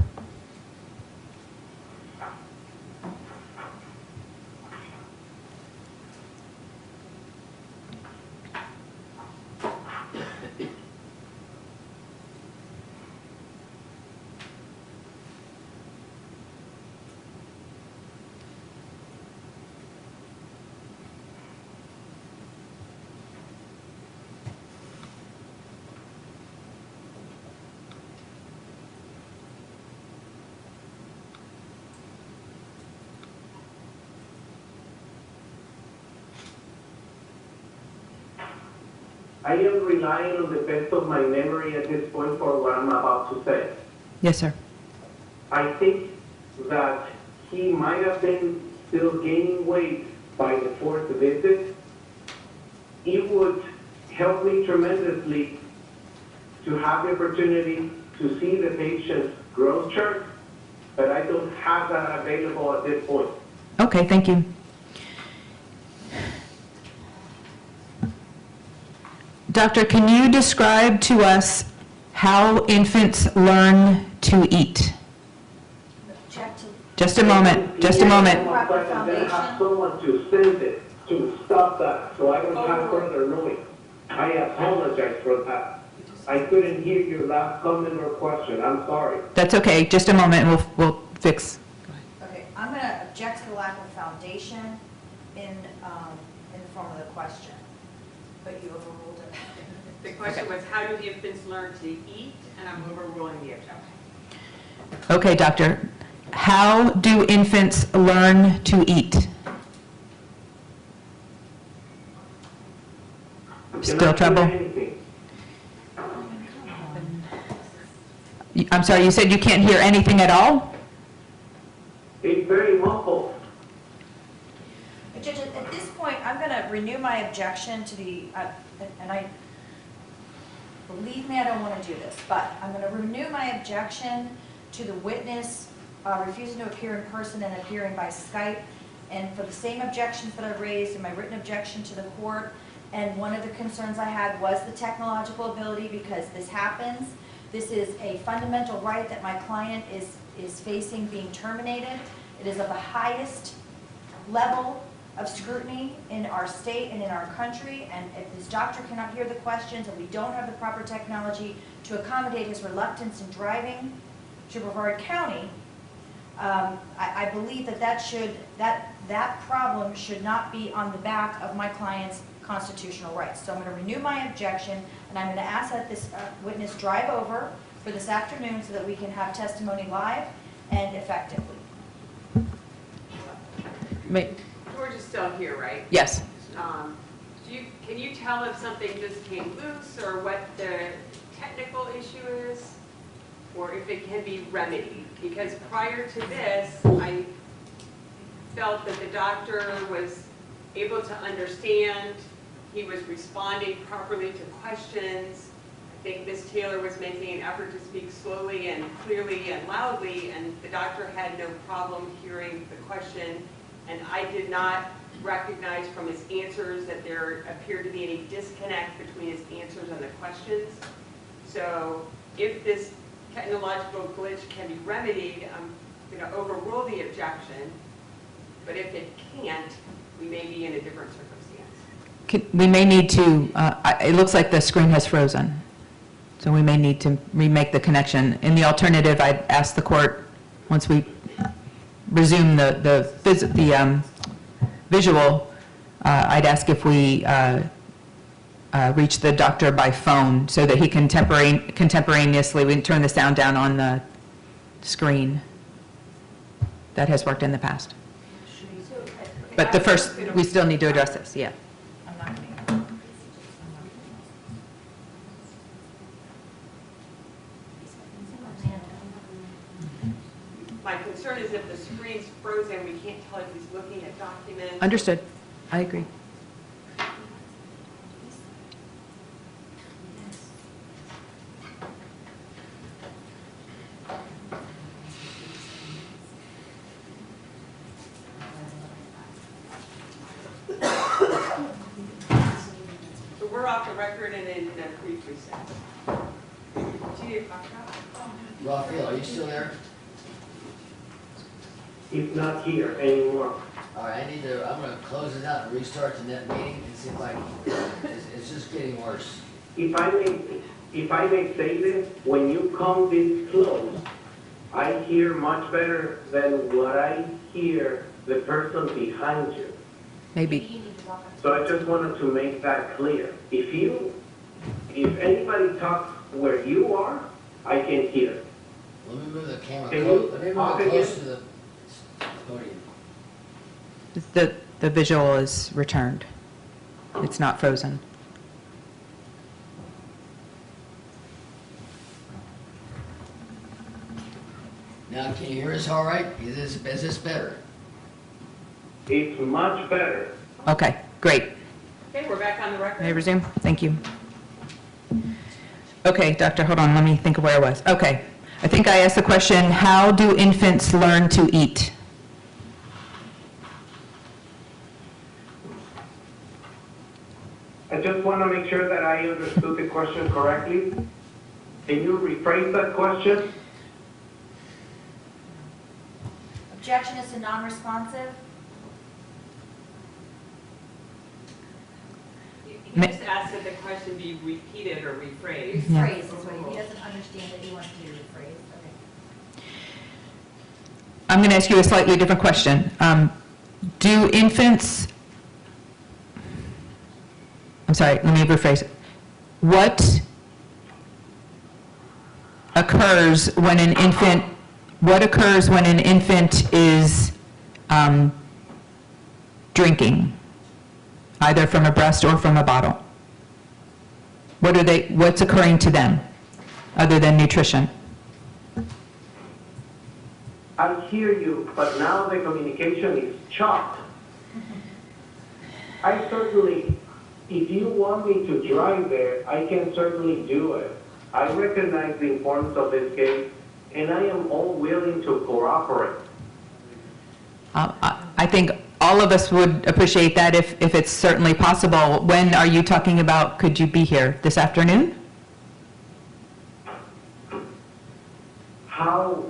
Speaker 4: I am relying on the best of my memory at this point for what I'm about to say.
Speaker 6: Yes, sir.
Speaker 4: I think that he might have been still gaining weight by the fourth visit. It would help me tremendously to have the opportunity to see the patient's growth chart, but I don't have that available at this point.
Speaker 6: Okay, thank you. Doctor, can you describe to us how infants learn to eat?
Speaker 3: Object to
Speaker 6: Just a moment, just a moment.
Speaker 4: But then have someone to send it. stop that so I don't have further noise. I apologize for that. I couldn't hear your last comment or question. I'm sorry.
Speaker 6: That's okay, just a moment, and we'll fix.
Speaker 3: Okay, I'm going to object to the lack of foundation in the form of the question, but you overruled it.
Speaker 2: The question was, how do infants learn to eat? And I'm overruling the objection.
Speaker 6: Okay, doctor, how do infants learn to eat? Still trouble?
Speaker 4: Anything.
Speaker 6: I'm sorry, you said you can't hear anything at all?
Speaker 4: It's very muffled.
Speaker 3: Judge, at this point, I'm going to renew my objection to the, and I, believe me, I don't want to do this, but I'm going to renew my objection to the witness refusing to appear in person and appearing by Skype, and for the same objections that I raised in my written objection to the court. And one of the concerns I had was the technological ability, because this happens. This is a fundamental right that my client is facing being terminated. It is of the highest level of scrutiny in our state and in our country, and if this doctor cannot hear the questions and we don't have the proper technology to accommodate his reluctance in driving to Brevard County, I believe that problem should not be on the back of my client's constitutional rights. So I'm going to renew my objection, and I'm going to ask that this witness drive over for this afternoon so that we can have testimony live and effectively.
Speaker 2: George is still here, right?
Speaker 6: Yes.
Speaker 2: Can you tell if something just came loose, or what the technical issue is, or if it can be remedied? Because prior to this, I felt that the doctor was able to understand, he was responding properly to questions. I think Ms. Taylor was making an effort to speak slowly and clearly and loudly, and the doctor had no problem hearing the question. And I did not recognize from his answers that there appeared to be any disconnect between his answers and the questions. So if this technological glitch can be remedied, I'm going to overrule the objection. But if it can't, we may be in a different circumstance.
Speaker 6: We may need to, it looks like the screen has frozen, so we may need to remake the connection. In the alternative, I'd ask the court, once we resume the visual, I'd ask if we reach the doctor by phone so that he can contemporaneously, we can turn the sound down on the screen. That has worked in the past. But the first, we still need to address this, yeah.
Speaker 3: I'm not going to.
Speaker 2: My concern is if the screen's frozen, we can't tell if he's looking at documents.
Speaker 6: Understood. I agree.
Speaker 2: So we're off the record and in a brief recess. Do you need a coffee cup?
Speaker 5: Raphael, are you still there?
Speaker 4: He's not here anymore.
Speaker 5: All right, I'm gonna close it out and restart the net meeting and see if I can, it's just getting worse.
Speaker 4: If I may say this, when you come this close, I hear much better than what I hear the person behind you.
Speaker 6: Maybe.
Speaker 4: So I just wanted to make that clear. If anybody talks where you are, I can hear.
Speaker 5: Let me move the camera,
Speaker 4: Can you
Speaker 5: let me move
Speaker 4: talk
Speaker 5: it
Speaker 4: again?
Speaker 5: closer to the podium.
Speaker 6: The visual is returned. It's not frozen.
Speaker 5: Now, can you hear us all right? Is this better?
Speaker 4: It's much better.
Speaker 6: Okay, great.
Speaker 2: Okay, we're back on the record.
Speaker 6: May I resume? Thank you. Okay, doctor, hold on, let me think of where I was. Okay, I think I asked the question, how do infants learn to eat?
Speaker 4: I just want to make sure that I understood the question correctly. Can you rephrase that question?
Speaker 3: Objection is to non-responsive.
Speaker 2: He just asked that the question be repeated or rephrased.
Speaker 6: Yeah.
Speaker 3: Rephrase is what, he doesn't understand that he wants to be rephrased, okay.
Speaker 6: I'm going to ask you a slightly different question. Do infants, I'm sorry, let me rephrase it. What occurs when an infant is drinking, either from a breast or from a bottle? What's occurring to them, other than nutrition?
Speaker 4: I hear you, but now the communication is chopped. I certainly, if you want me to drive there, I can certainly do it. I recognize the importance of this case, and I am all willing to cooperate.
Speaker 6: I think all of us would appreciate that if it's certainly possible. When are you talking about, could you be here, this afternoon?
Speaker 4: How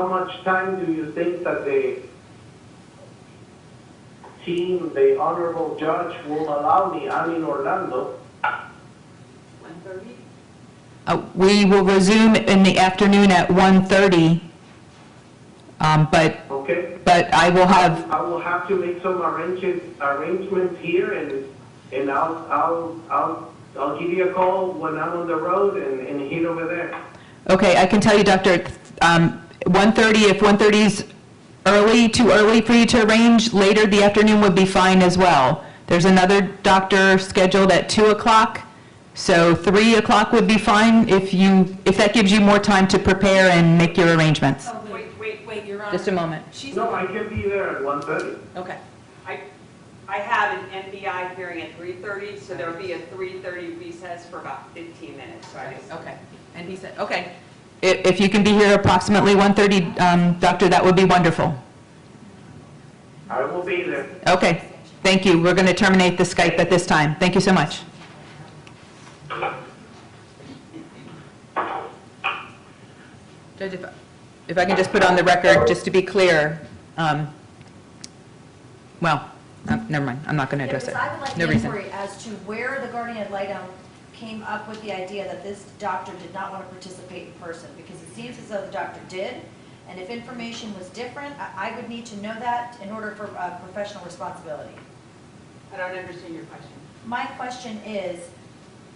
Speaker 4: much time do you think that the team, the honorable judge, will allow me? I'm in Orlando.
Speaker 2: 1:30?
Speaker 6: We will resume in the afternoon at 1:30,
Speaker 4: Okay?
Speaker 6: but I will have,
Speaker 4: I will have to make some arrangements here, and I'll give you a call when I'm on the road and hit over there.
Speaker 6: okay, I can tell you, Doctor, 1:30, if 1:30 is too early for you to arrange, later the afternoon would be fine as well. There's another doctor scheduled at 2 o'clock, so 3 o'clock would be fine if that gives you more time to prepare and make your arrangements.
Speaker 1: Oh, wait, Your Honor.
Speaker 6: Just a moment.
Speaker 1: She's,
Speaker 4: No, I can be there at 1:30.
Speaker 1: okay.
Speaker 2: I have an NBI hearing at 3:30, so there'll be a 3:30 recess for about 15 minutes, so I just.
Speaker 1: Okay, and he said, okay,
Speaker 6: If you can be here approximately 1:30, Doctor, that would be wonderful.
Speaker 4: I will be there.
Speaker 6: Okay, thank you. We're going to terminate the Skype at this time. Thank you so much. Judge, if I can just put on the record, just to be clear, never mind, I'm not going to
Speaker 3: Yeah,
Speaker 6: address it.
Speaker 3: because I would like
Speaker 6: No
Speaker 3: an
Speaker 6: reason.
Speaker 3: inquiry as to where the guardian ad litem came up with the idea that this doctor did not want to participate in person, because it seems as though the doctor did, and if information was different, I would need to know that in order for professional responsibility.
Speaker 2: I don't understand your question.
Speaker 3: My question is,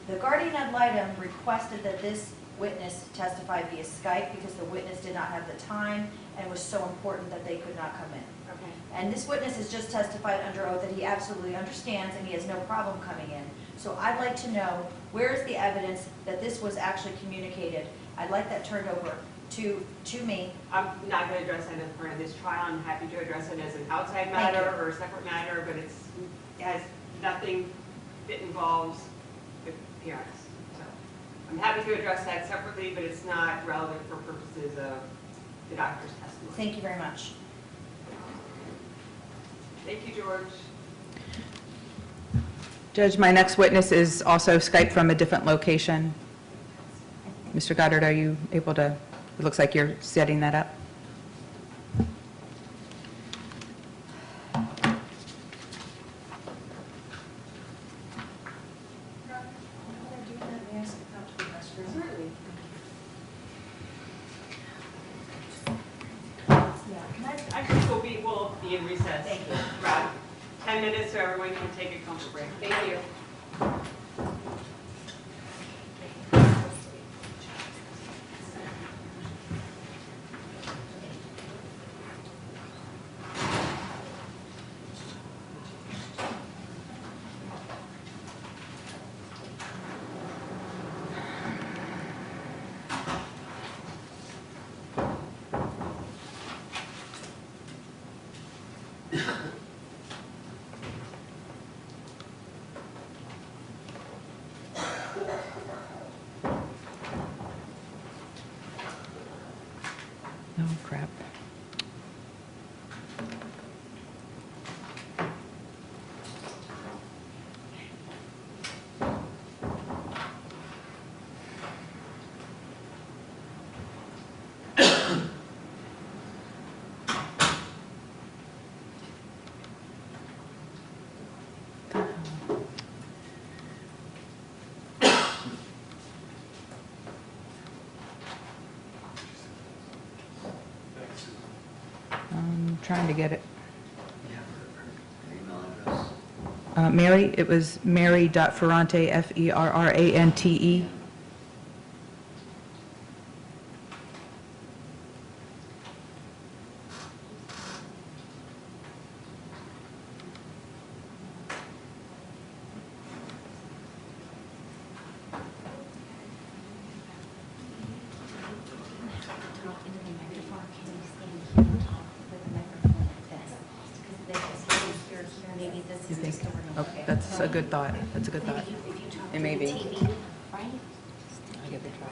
Speaker 3: the guardian ad litem requested that this witness testify via Skype because the witness did not have the time and was so important that they could not come in.
Speaker 2: Okay.
Speaker 3: And this witness has just testified under oath that he absolutely understands and he has no problem coming in. So I'd like to know, where is the evidence that this was actually communicated? I'd like that turned over to me.
Speaker 2: I'm not going to address that as part of this trial. I'm happy to address it as an outside matter
Speaker 3: Thank you.
Speaker 2: or a separate matter, but it has nothing that involves the parents. So I'm happy to address that separately, but it's not relevant for purposes of the doctor's testimony.
Speaker 3: Thank you very much.
Speaker 2: Thank you, George.
Speaker 6: Judge, my next witness is also Skype from a different location. Mr. Goddard, are you able to, it looks like you're setting that up.
Speaker 2: Certainly. I think we'll be in recess.
Speaker 3: Thank you.
Speaker 2: About 10 minutes so everyone can take a comfort break. Thank you.
Speaker 6: Oh, crap. trying to get it.
Speaker 5: Yeah, her email address.
Speaker 6: Mary, it was mary.ferrante, Ferrante.
Speaker 8: Talk into the microphone, can you stand here and talk with the microphone like this? Because they just hear here, maybe this
Speaker 6: You
Speaker 8: is
Speaker 6: think?
Speaker 8: distorting.
Speaker 6: Oh, that's a good thought. That's a good thought.
Speaker 8: If you talk
Speaker 6: It
Speaker 8: to
Speaker 6: may
Speaker 8: the
Speaker 6: be.
Speaker 8: TV, right?
Speaker 6: I'll give it a try.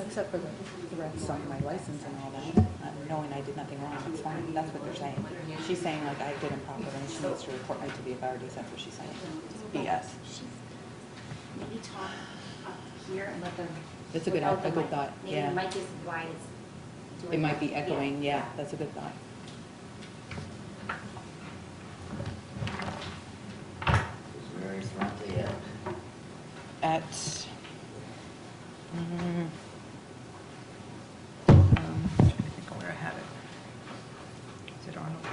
Speaker 9: Except for the rest on my license and all that, knowing I did nothing wrong, it's fine, that's what they're saying. She's saying like I did improper and she needs to report me to the authorities, that's what she's saying. BS.
Speaker 8: Maybe talk up here and let them.
Speaker 6: That's a good
Speaker 8: without the
Speaker 6: good
Speaker 8: mic.
Speaker 6: thought,
Speaker 8: Maybe
Speaker 6: yeah.
Speaker 8: the mic is why it's doing
Speaker 6: It might
Speaker 8: that.
Speaker 6: be echoing, yeah, that's a good thought.
Speaker 5: Is Mary Ferrante at?
Speaker 6: At, I'm trying to think of where I had it. Is it Arnold?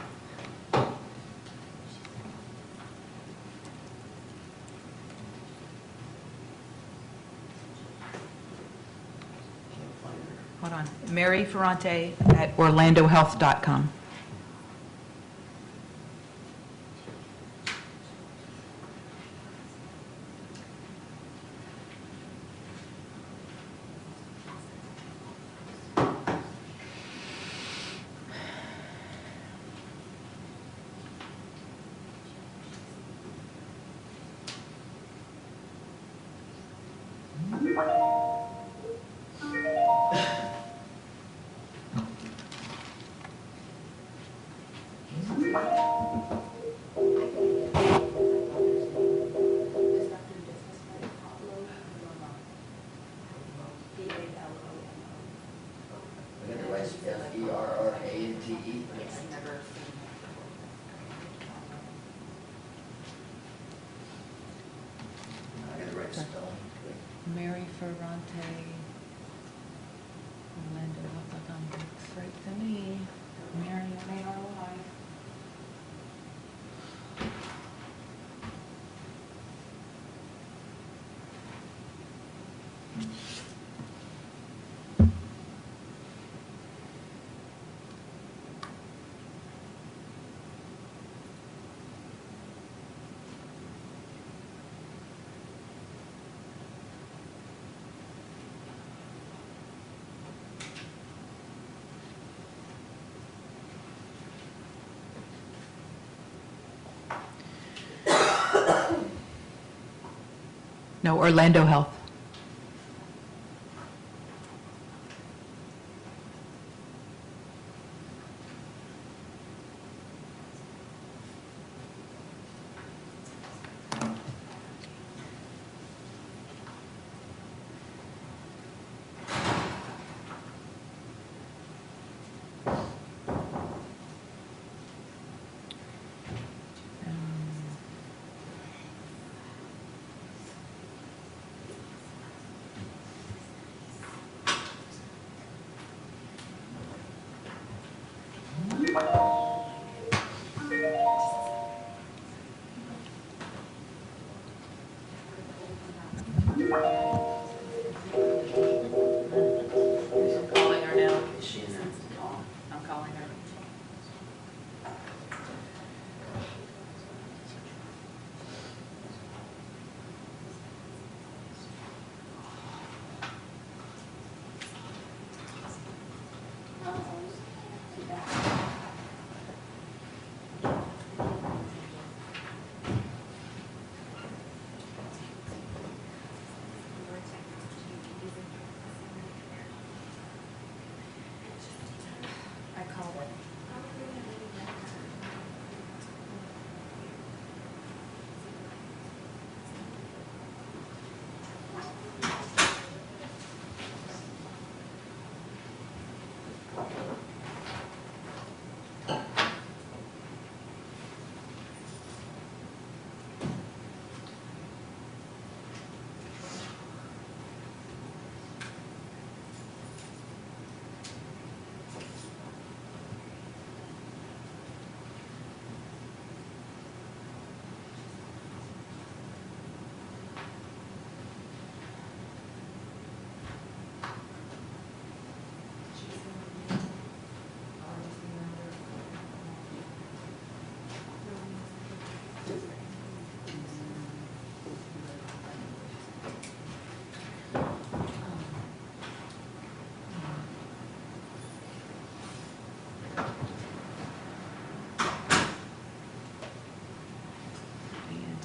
Speaker 5: Can't find her.
Speaker 6: Hold on. Mary Ferrante at orlandohealth.com.
Speaker 5: I got the right Ferrante.
Speaker 8: Yes, never.
Speaker 5: I got the right spelling.
Speaker 6: Mary Ferrante, orlandohealth.com. Looks right to me. Mary, M-A-R-Y. No, Orlando Health.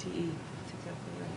Speaker 9: FTE, that's exactly right.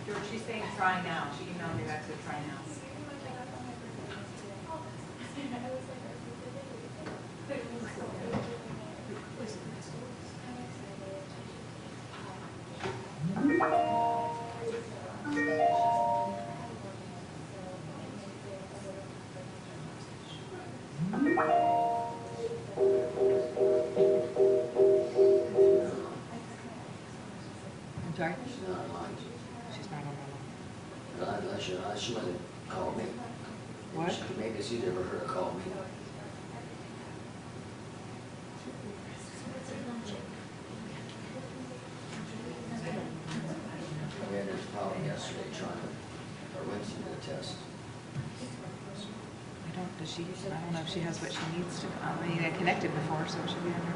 Speaker 6: George, she's saying try now. She emailed me back to try now. I'm sorry?
Speaker 5: She's not online.
Speaker 9: She's not on my
Speaker 5: Unless she might have called me.
Speaker 9: What?
Speaker 5: Maybe it's easier for her to call me. We had this problem yesterday trying to, or Wednesday to test.
Speaker 9: I don't know if she has what she needs to, I mean, I connected before, so it should be on her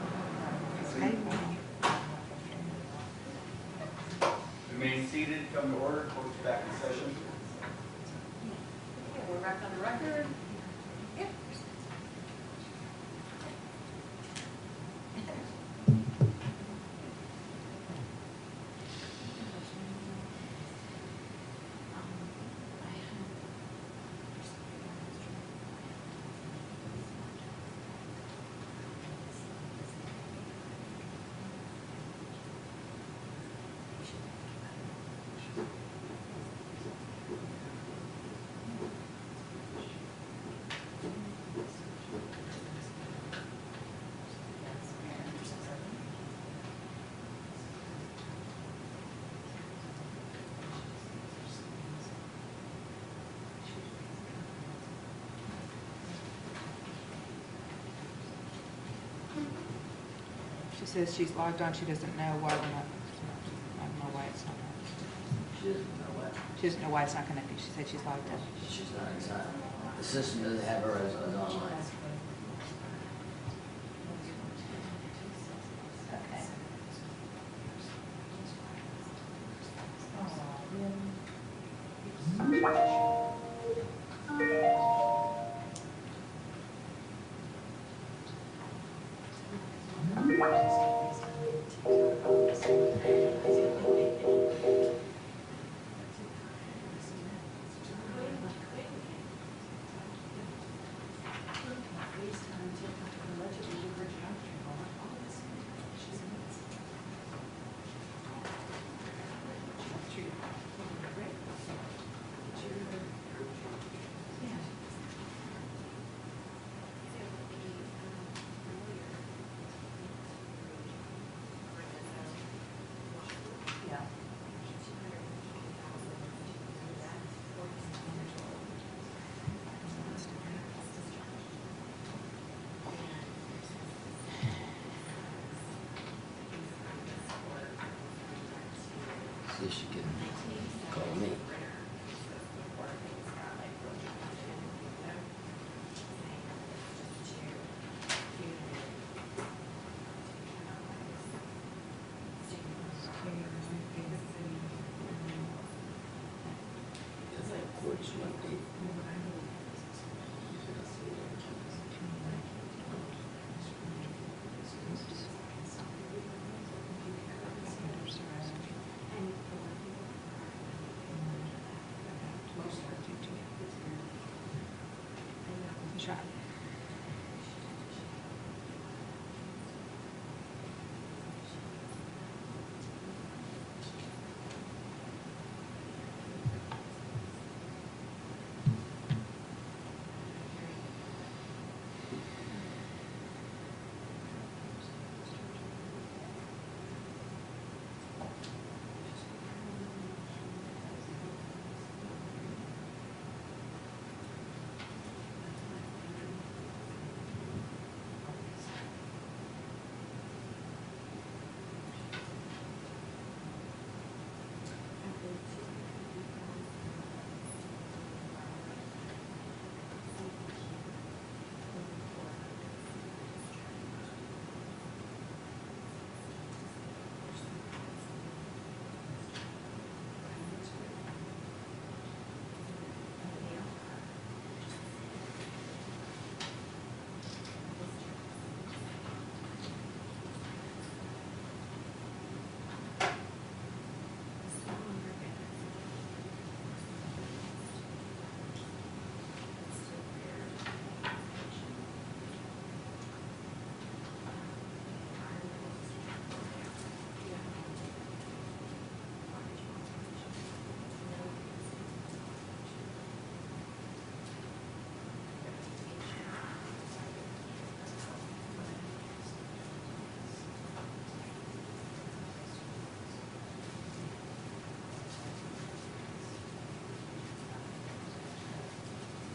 Speaker 9: Skype.
Speaker 10: Remain seated, come to order, court is back in session.
Speaker 1: Okay, we're back on the record.
Speaker 9: She says she's logged on, she doesn't know why we're not, I don't know why it's not.
Speaker 5: She doesn't know what.
Speaker 9: She doesn't know why it's not connecting, she said she's logged in.
Speaker 5: She's not, it's not, the system doesn't have her as online.
Speaker 3: Yeah.
Speaker 5: See if she can call me. Which one?
Speaker 6: Shot.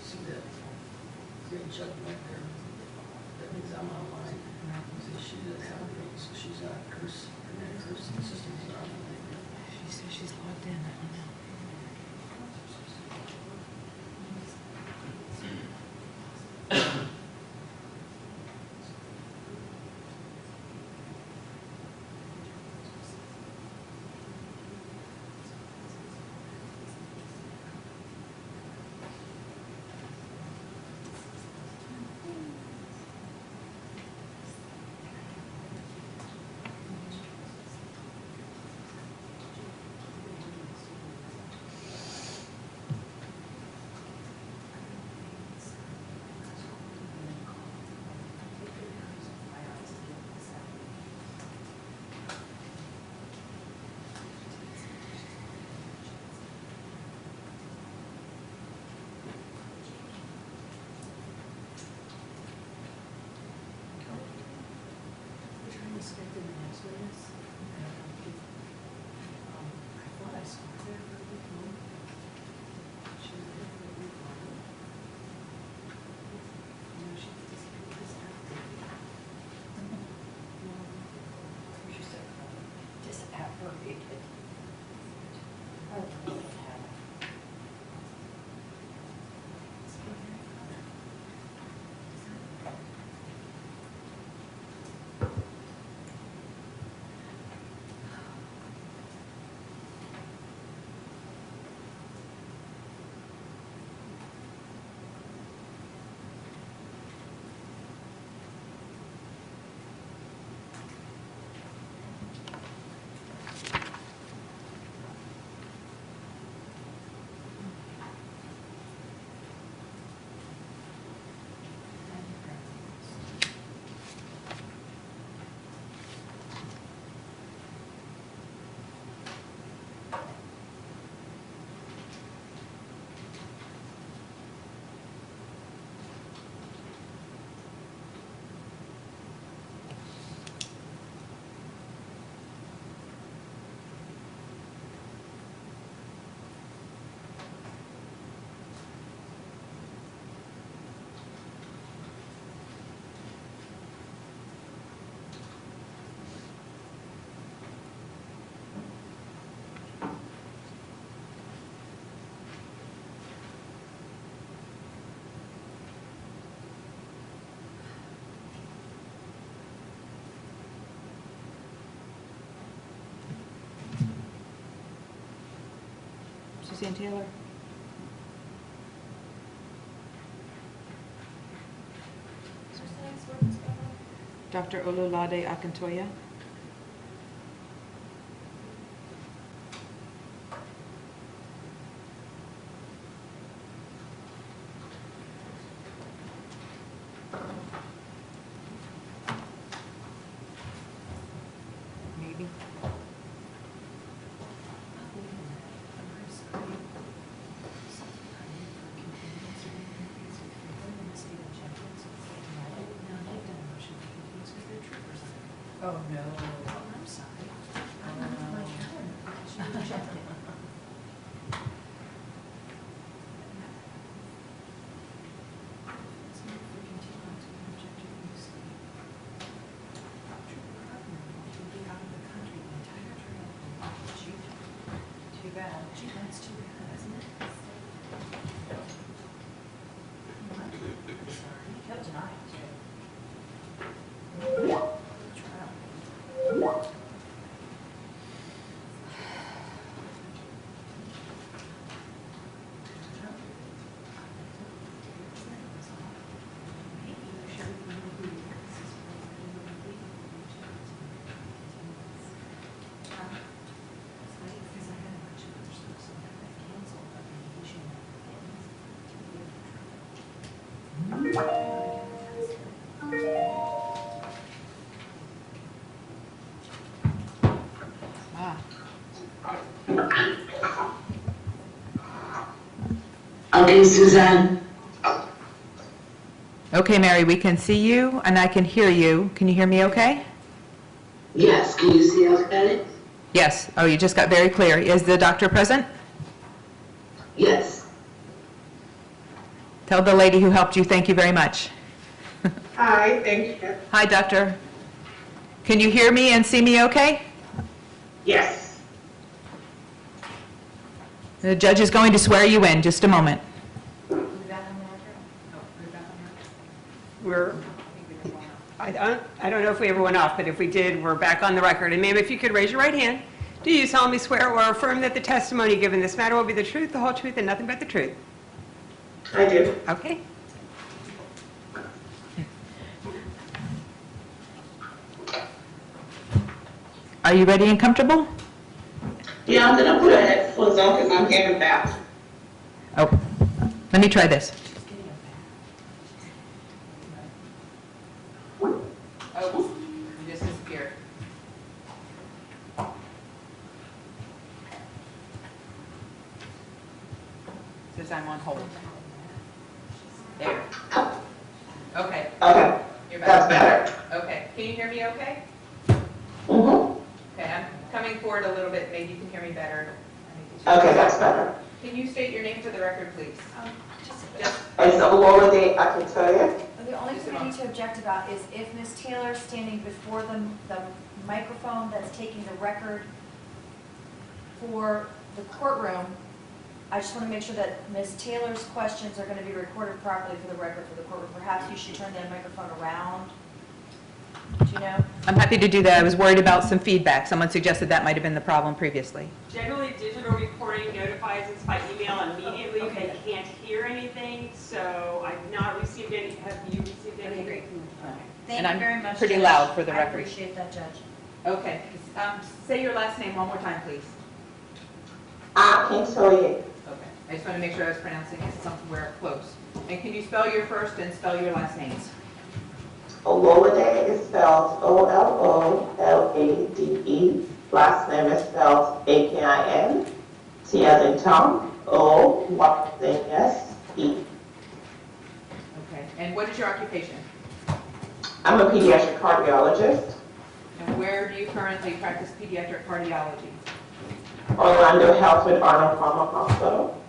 Speaker 5: See that green check mark there? That means I'm online. See, she doesn't have a green, so she's not curse, her net cursing system's not on.
Speaker 6: She says she's logged in, I don't know.
Speaker 7: We're trying to schedule the next witness. I thought I saw her there for a week long. She was there for a week long. No, she disappeared.
Speaker 3: She said, disapparated. I really have it.
Speaker 6: Suzanne Taylor? Dr.Ololade Akintoye? Maybe.
Speaker 7: Oh, no. I'm sorry.
Speaker 6: Too bad.
Speaker 7: Gee, that's too bad, isn't it? Sorry.
Speaker 6: Killed tonight. Ah.
Speaker 11: Okay, Suzanne.
Speaker 6: Okay, Mary, we can see you and I can hear you. Can you hear me okay?
Speaker 11: Yes, can you see okay?
Speaker 6: Yes. Oh, you just got very clear. Is the doctor present?
Speaker 11: Yes.
Speaker 6: Tell the lady who helped you thank you very much.
Speaker 11: Hi, thank you.
Speaker 6: Hi, doctor. Can you hear me and see me okay?
Speaker 11: Yes.
Speaker 6: The judge is going to swear you in. Just a moment.
Speaker 2: I don't know if we ever went off, but if we did, we're back on the record. And ma'am, if you could raise your right hand. Do you solemnly swear or affirm that the testimony given in this matter will be the truth, the whole truth, and nothing but the truth?
Speaker 11: I do.
Speaker 2: Okay.
Speaker 6: Are you ready and comfortable?
Speaker 11: Yeah, I'm gonna put a headphones on because I'm hearing back.
Speaker 6: Oh, let me try this. Oh, you just disappeared. Says I'm on hold. There. Okay,
Speaker 11: Okay,
Speaker 6: you're
Speaker 11: that's
Speaker 6: back.
Speaker 11: better.
Speaker 6: Okay, can you hear me okay?
Speaker 11: Mm-hmm.
Speaker 6: Okay, I'm coming forward a little bit, maybe you can hear me better.
Speaker 11: Okay, that's better.
Speaker 6: Can you state your name for the record, please? Just,
Speaker 11: It's Ololade Akintoye.
Speaker 3: The only thing I need to object about is if Ms. Taylor is standing before the microphone that's taking the record for the courtroom, I just want to make sure that Ms. Taylor's questions are going to be recorded properly for the record for the courtroom. Perhaps you should turn the microphone around. Do you know?
Speaker 6: I'm happy to do that. I was worried about some feedback. Someone suggested that might have been the problem previously.
Speaker 2: Generally, digital recording notifies us by email immediately if
Speaker 3: Okay.
Speaker 2: they can't hear anything, so I've not received any, have you received any?
Speaker 3: Okay, great.
Speaker 6: And
Speaker 3: Thank
Speaker 6: I'm
Speaker 3: you very much.
Speaker 6: pretty
Speaker 3: Judge.
Speaker 6: loud for the
Speaker 3: I
Speaker 6: record.
Speaker 3: appreciate that, Judge.
Speaker 6: Okay, say your last name one more time, please.
Speaker 11: Akintoye.
Speaker 6: Okay, I just want to make sure I was pronouncing it somewhere close. And can you spell your first and spell your last names?
Speaker 11: Ololade is spelled O-L-O-L-A-D-E. Last name is spelled A-K-I-N. T as in Tom. O-Y-S-E.
Speaker 6: Okay, and what is your occupation?
Speaker 11: I'm a pediatric cardiologist.
Speaker 6: And where do you currently practice pediatric cardiology?
Speaker 11: Orlando Health with Arnold Hospital.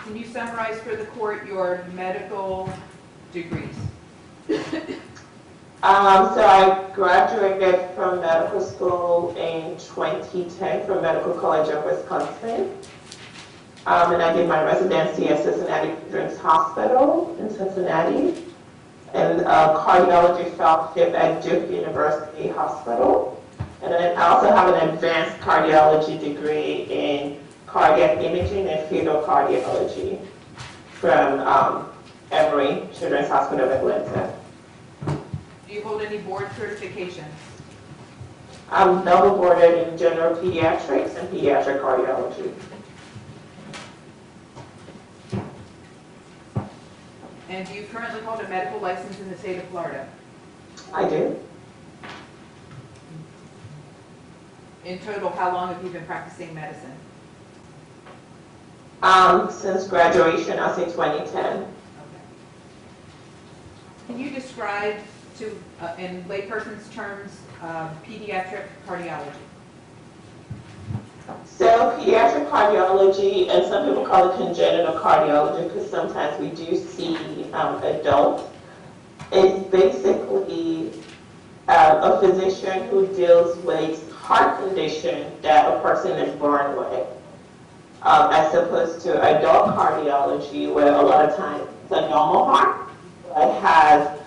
Speaker 6: Can you summarize for the court your medical degrees?
Speaker 11: So I graduated from medical school in 2010 from Medical College of Wisconsin. And I did my residency at Cincinnati Children's Hospital in Cincinnati and cardiology fellowship at Duke University Hospital. And then I also have an advanced cardiology degree in cardiac imaging and fetal cardiology from Emory Children's Hospital of Atlanta.
Speaker 1: Do you hold any board certifications?
Speaker 11: I'm double boarded in general pediatrics and pediatric cardiology.
Speaker 1: And do you currently hold a medical license in the state of Florida?
Speaker 11: I do.
Speaker 1: In total, how long have you been practicing medicine?
Speaker 11: Since graduation, I'll say 2010.
Speaker 1: Okay. Can you describe to, in layperson's terms, pediatric cardiology?
Speaker 11: So pediatric cardiology, and some people call it congenital cardiology because sometimes we do see adults, is basically a physician who deals with heart condition that a person is born with, as opposed to adult cardiology where a lot of times it's a normal heart but has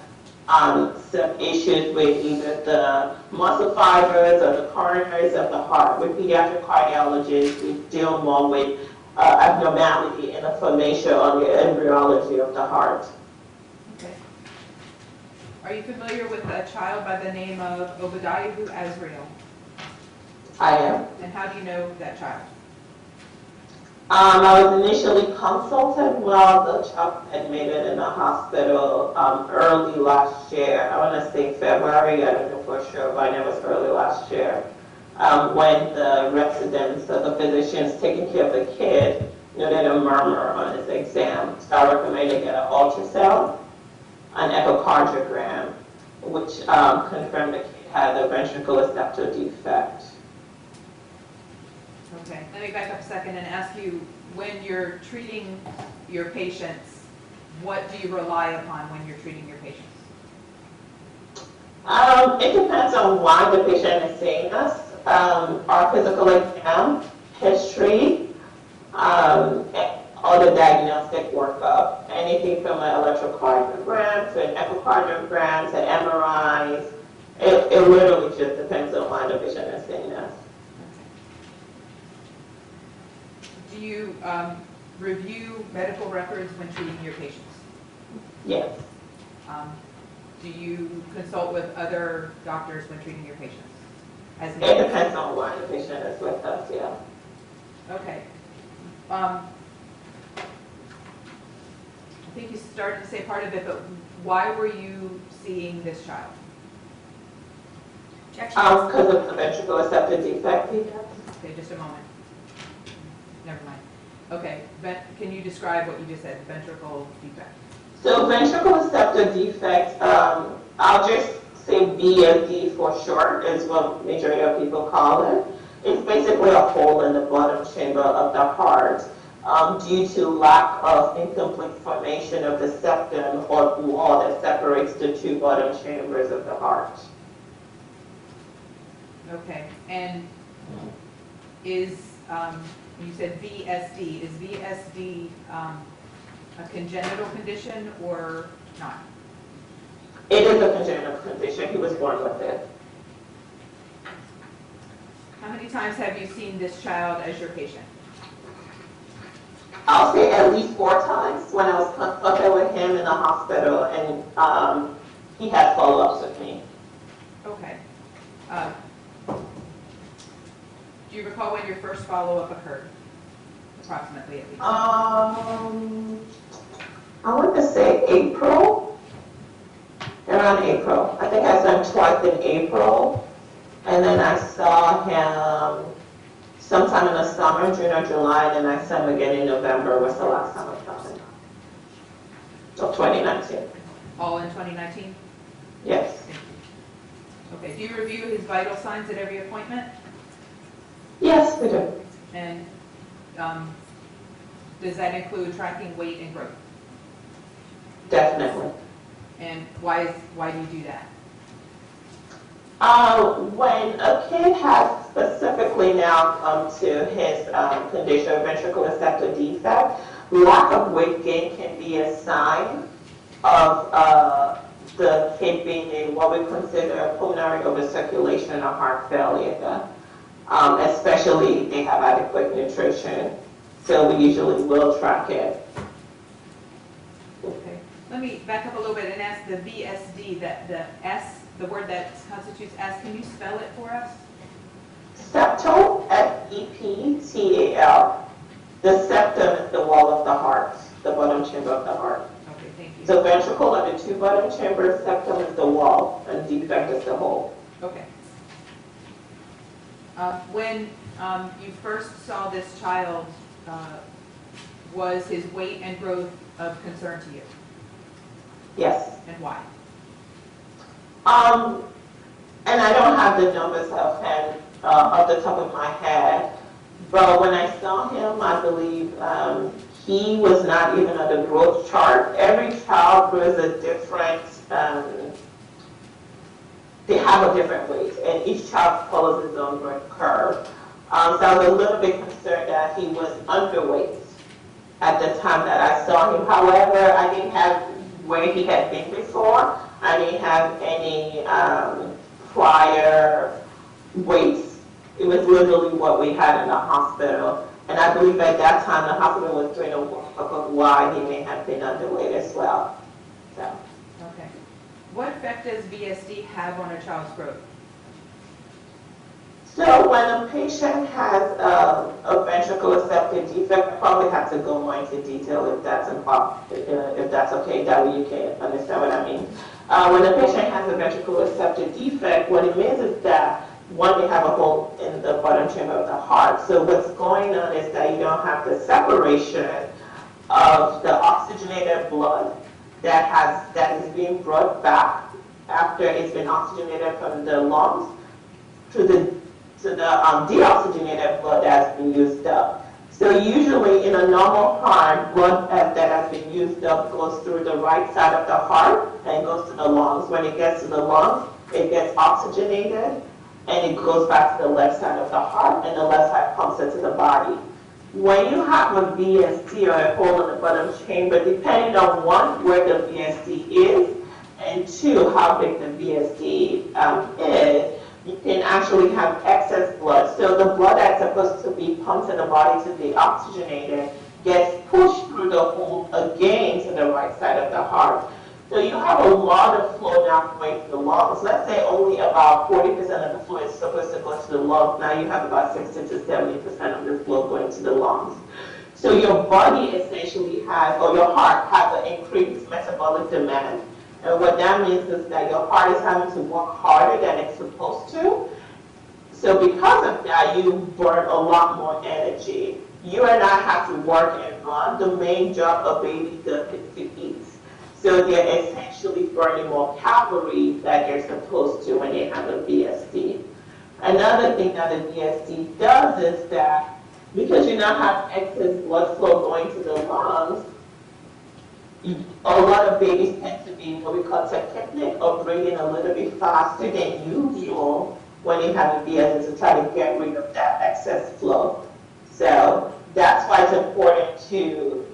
Speaker 11: some issues with either the muscle fibers or the coronaries of the heart. With pediatric cardiologists, we deal more with abnormality in the formation or the embryology of the heart.
Speaker 1: Okay. Are you familiar with a child by the name of Obadiah Azrael?
Speaker 11: I am.
Speaker 1: And how do you know that child?
Speaker 11: I was initially consulted while the child was admitted in the hospital early last year. I want to say February, I don't know for sure, but I know it was early last year. When the residents or the physicians taking care of the kid noted a murmur on his exam. So I recommended get an ultrasound, an echocardiogram, which confirmed the kid had a ventricular septal defect.
Speaker 1: Okay, let me back up a second and ask you, when you're treating your patients, what do you rely upon when you're treating your patients?
Speaker 11: It depends on why the patient is seeing us. Our physical exam, history, all the diagnostic workup, anything from an electrocardiogram to an echocardiogram to MRIs. It literally just depends on why the patient is seeing us.
Speaker 1: Do you review medical records when treating your patients?
Speaker 11: Yes.
Speaker 1: Do you consult with other doctors when treating your patients? As
Speaker 11: It
Speaker 1: needed?
Speaker 11: depends on why the patient is with us, yeah.
Speaker 1: Okay. I think you started to say part of it, but why were you seeing this child?
Speaker 11: Because of the ventricular septal defect he has.
Speaker 1: Okay, just a moment. Never mind. Okay, can you describe what you just said, ventricle defect?
Speaker 11: So ventricular septal defect, I'll just say VSD for short is what majority of people call it. It's basically a hole in the bottom chamber of the heart due to lack of incomplete formation of the septum or wall that separates the two bottom chambers of the heart.
Speaker 1: Okay, and is, you said VSD, is VSD a congenital condition or not?
Speaker 11: It is a congenital condition. He was born with it.
Speaker 1: How many times have you seen this child as your patient?
Speaker 11: I'll say at least 4 times when I was consulted with him in the hospital, and he had follow-ups with me.
Speaker 1: Okay. Do you recall when your first follow-up occurred? Approximately, at least.
Speaker 11: I want to say April, around April. I think I saw him twice in April, and then I saw him sometime in the summer, June or July, and then I saw him again in November was the last time I saw him. Of 2019.
Speaker 1: All in 2019?
Speaker 11: Yes.
Speaker 1: Thank you. Okay, do you review his vital signs at every appointment?
Speaker 11: Yes, we do.
Speaker 1: And does that include tracking weight and growth?
Speaker 11: Definitely.
Speaker 1: And why do you do that?
Speaker 11: When a kid has specifically now come to his condition of ventricular septal defect, lack of weight gain can be a sign of the kid being in what we consider pulmonary overcirculation or heart failure, especially if they have adequate nutrition. So we usually will track it.
Speaker 1: Okay. Let me back up a little bit and ask the VSD, that the S, the word that constitutes S, can you spell it for us?
Speaker 11: Septal, S-E-P-T-A-L. The septum is the wall of the heart, the bottom chamber of the heart.
Speaker 1: Okay, thank you.
Speaker 11: So ventricle are the two bottom chambers, septum is the wall, and defect is the hole.
Speaker 1: Okay. When you first saw this child, was his weight and growth of concern to you,
Speaker 11: Yes.
Speaker 1: and why?
Speaker 11: And I don't have the numbers offhand, off the top of my head, but when I saw him, I believe he was not even on the growth chart. Every child grows a different, they have a different weight, and each child follows his own growth curve. So I was a little bit concerned that he was underweight at the time that I saw him. However, I didn't have where he had been before. I didn't have any prior weights. It was literally what we had in the hospital. And I believe at that time the hospital was doing a workup of why he may have been underweight as well. So.
Speaker 1: Okay. What effect does VSD have on a child's growth?
Speaker 11: So when a patient has a ventricular septal defect, I probably have to go more into detail if that's okay, that way you can understand what I mean. When a patient has a ventricular septal defect, what it means is that one, they have a hole in the bottom chamber of the heart. So what's going on is that you don't have the separation of the oxygenated blood that is being brought back after it's been oxygenated from the lungs to the deoxygenated blood that's been used up. So usually in a normal heart, blood that has been used up goes through the right side of the heart and goes to the lungs. When it gets to the lungs, it gets oxygenated and it goes back to the left side of the heart, and the left side pumps it to the body. When you have a VSD or a hole in the bottom chamber, depending on one, where the VSD is, and two, how big the VSD is, you can actually have excess blood. So the blood that's supposed to be pumped to the body to be oxygenated gets pushed through the hole again to the right side of the heart. So you have a lot of flow now going to the lungs. Let's say only about 40% of the flow is supposed to go to the lungs. Now you have about 60 to 70% of the flow going to the lungs. So your body essentially has, or your heart has an increased metabolic demand. And what that means is that your heart is having to work harder than it's supposed to. So because of that, you burn a lot more energy. You and I have to work and run. The main job a baby does is to eat. So they're essentially burning more calories than they're supposed to when they have a VSD. Another thing that a VSD does is that because you now have excess blood flow going to the lungs, a lot of babies tend to be what we call tachypnic or breathing a little bit faster than usual when they have a VSD to try to get rid of that excess flow. So that's why it's important to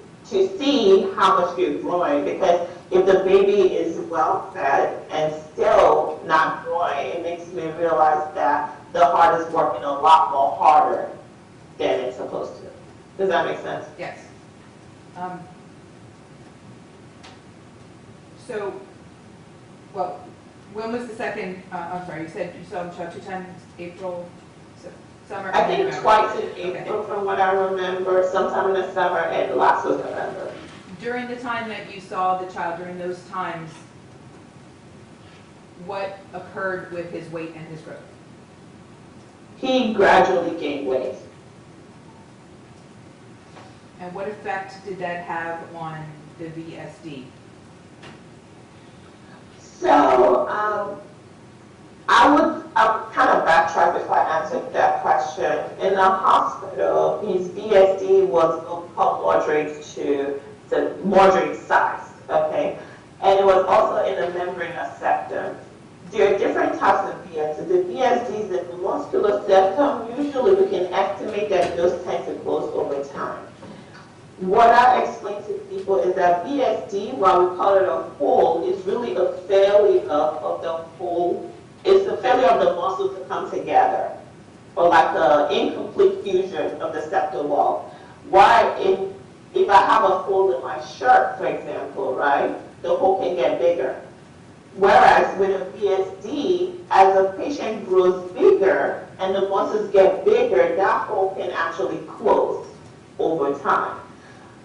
Speaker 11: see how much you're growing, because if the baby is well fed and still not growing, it makes me realize that the heart is working a lot more harder than it's supposed to. Does that make sense?
Speaker 1: Yes. So, well, when was the second, I'm sorry, you said you saw the child 2 times, April, summer?
Speaker 11: I think
Speaker 1: November.
Speaker 11: twice in April from what I remember, sometime in the summer, and last was November.
Speaker 1: During the time that you saw the child, during those times, what occurred with his weight and his growth?
Speaker 11: He gradually gained weight.
Speaker 1: And what effect did that have on the VSD?
Speaker 11: So, I'll kind of backtrack before I answer that question. In the hospital, his VSD was moderate size, okay? And it was also in the membranous septum. There are different types of VSD. The VSDs in the muscular septum, usually we can estimate that those tend to close over time. What I explain to people is that VSD, while we call it a hole, is really a failure together, or like an incomplete fusion of the septal wall. Why, if I have a fold in my shirt, for example, right, the hole can get bigger. Whereas with a VSD, as a patient grows bigger and the muscles get bigger, that hole can actually close over time.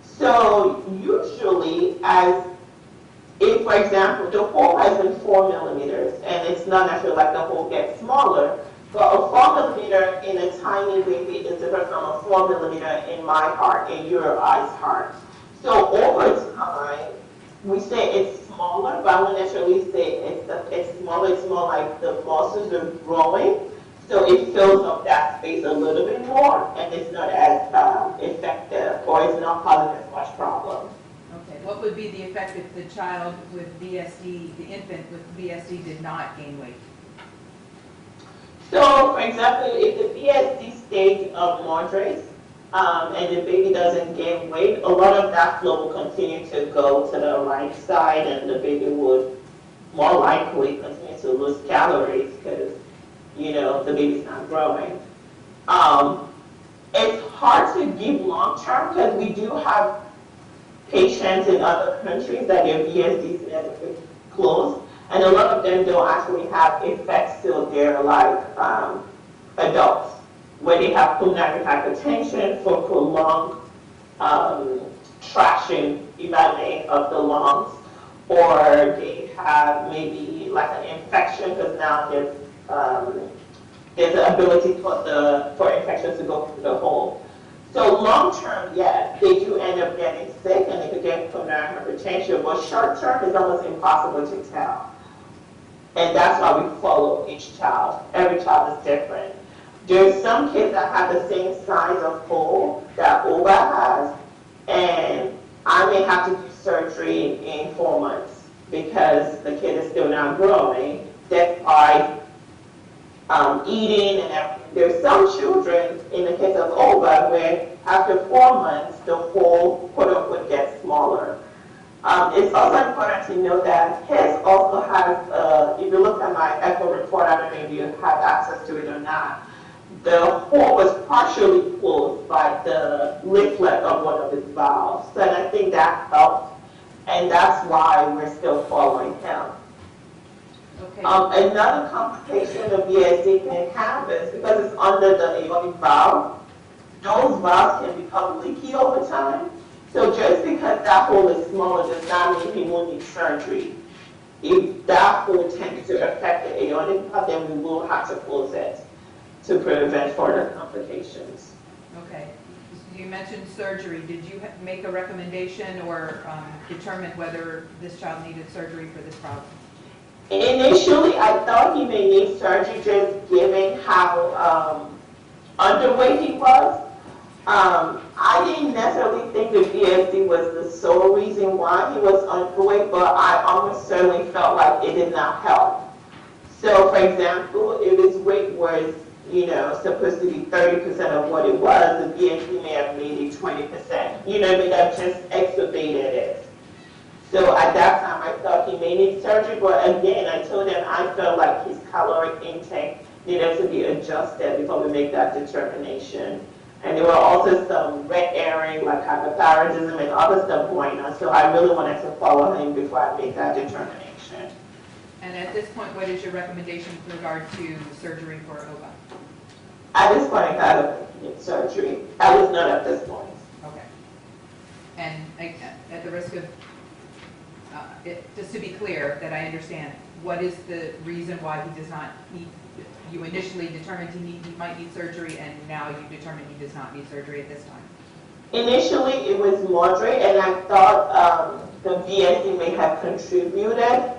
Speaker 11: So usually, if, for example, the hole has been 4 millimeters, and it's not necessarily like the hole gets smaller, but a 4 millimeter in a tiny baby is different from a 4 millimeter in my heart, in your eyes heart. So over time, we say it's smaller, but I wouldn't necessarily say it's smaller. It's more like the muscles are growing, so it fills up that space a little bit more, and it's not as effective, or it's not causing as much problem.
Speaker 1: Okay, what would be the effect if the child with VSD, the infant with VSD did not gain weight?
Speaker 11: So, for example, if the VSD stage of moderate, and the baby doesn't gain weight, a lot of that flow will continue to go to the right side, and the baby would more likely continue to lose calories because, the baby's not growing. It's hard to give long term because we do have patients in other countries that their VSD is closed, and a lot of them don't actually have effects till they're like adults, where they have pulmonary hypertension for prolonged trashing, if I may, of the lungs, or they have maybe like an infection because now there's an ability for infections to go through the hole. So long term, yes, they do end up getting sick and they could get pulmonary hypertension, but short term is almost impossible to tell. And that's why we follow each child. Every child is different. There's some kids that have the same size of hole that Oba has, and I may have to do surgery in 4 months because the kid is still not growing. That's why eating and everything. There's some children, in the case of Oba, where after 4 months, the hole, quote unquote, gets smaller. It's also important to know that his also has, if you look at my echo report, I don't know if you have access to it or not, the hole was partially closed by the leaflet of one of his valves. And I think that helped, and that's why we're still following him.
Speaker 1: Okay.
Speaker 11: Another complication of VSD can have is because it's under the aortic valve, those valves can become leaky over time. So just because that hole is smaller does not mean he will need surgery. If that hole tends to affect the aortic valve, then we will have to close it to prevent further complications.
Speaker 1: Okay. You mentioned surgery. Did you make a recommendation or determine whether this child needed surgery for this problem?
Speaker 11: Initially, I thought he may need surgery just given how underweight he was. I didn't necessarily think the VSD was the sole reason why he was underweight, but I almost certainly felt like it did not help. So, for example, if his weight was, supposed to be 30% of what it was, the VSD may have made it 20%. May have just exacerbated it. So at that time, I thought he may need surgery, but again, I told him I felt like his caloric intake needed to be adjusted before we make that determination. And there were also some red herring, like hypothyroidism and other stuff going on, so I really wanted to follow him before I made that determination.
Speaker 1: And at this point, what is your recommendation with regard to surgery for OVA?
Speaker 11: At this point, I got to surgery. I was not at this point.
Speaker 1: Okay. And at the risk of, just to be clear, that I understand, what is the reason why he does not need, you initially determined he might need surgery, and now you determined he does not need surgery at this time? Initially,
Speaker 11: it was moderate, and I thought the VSD may have contributed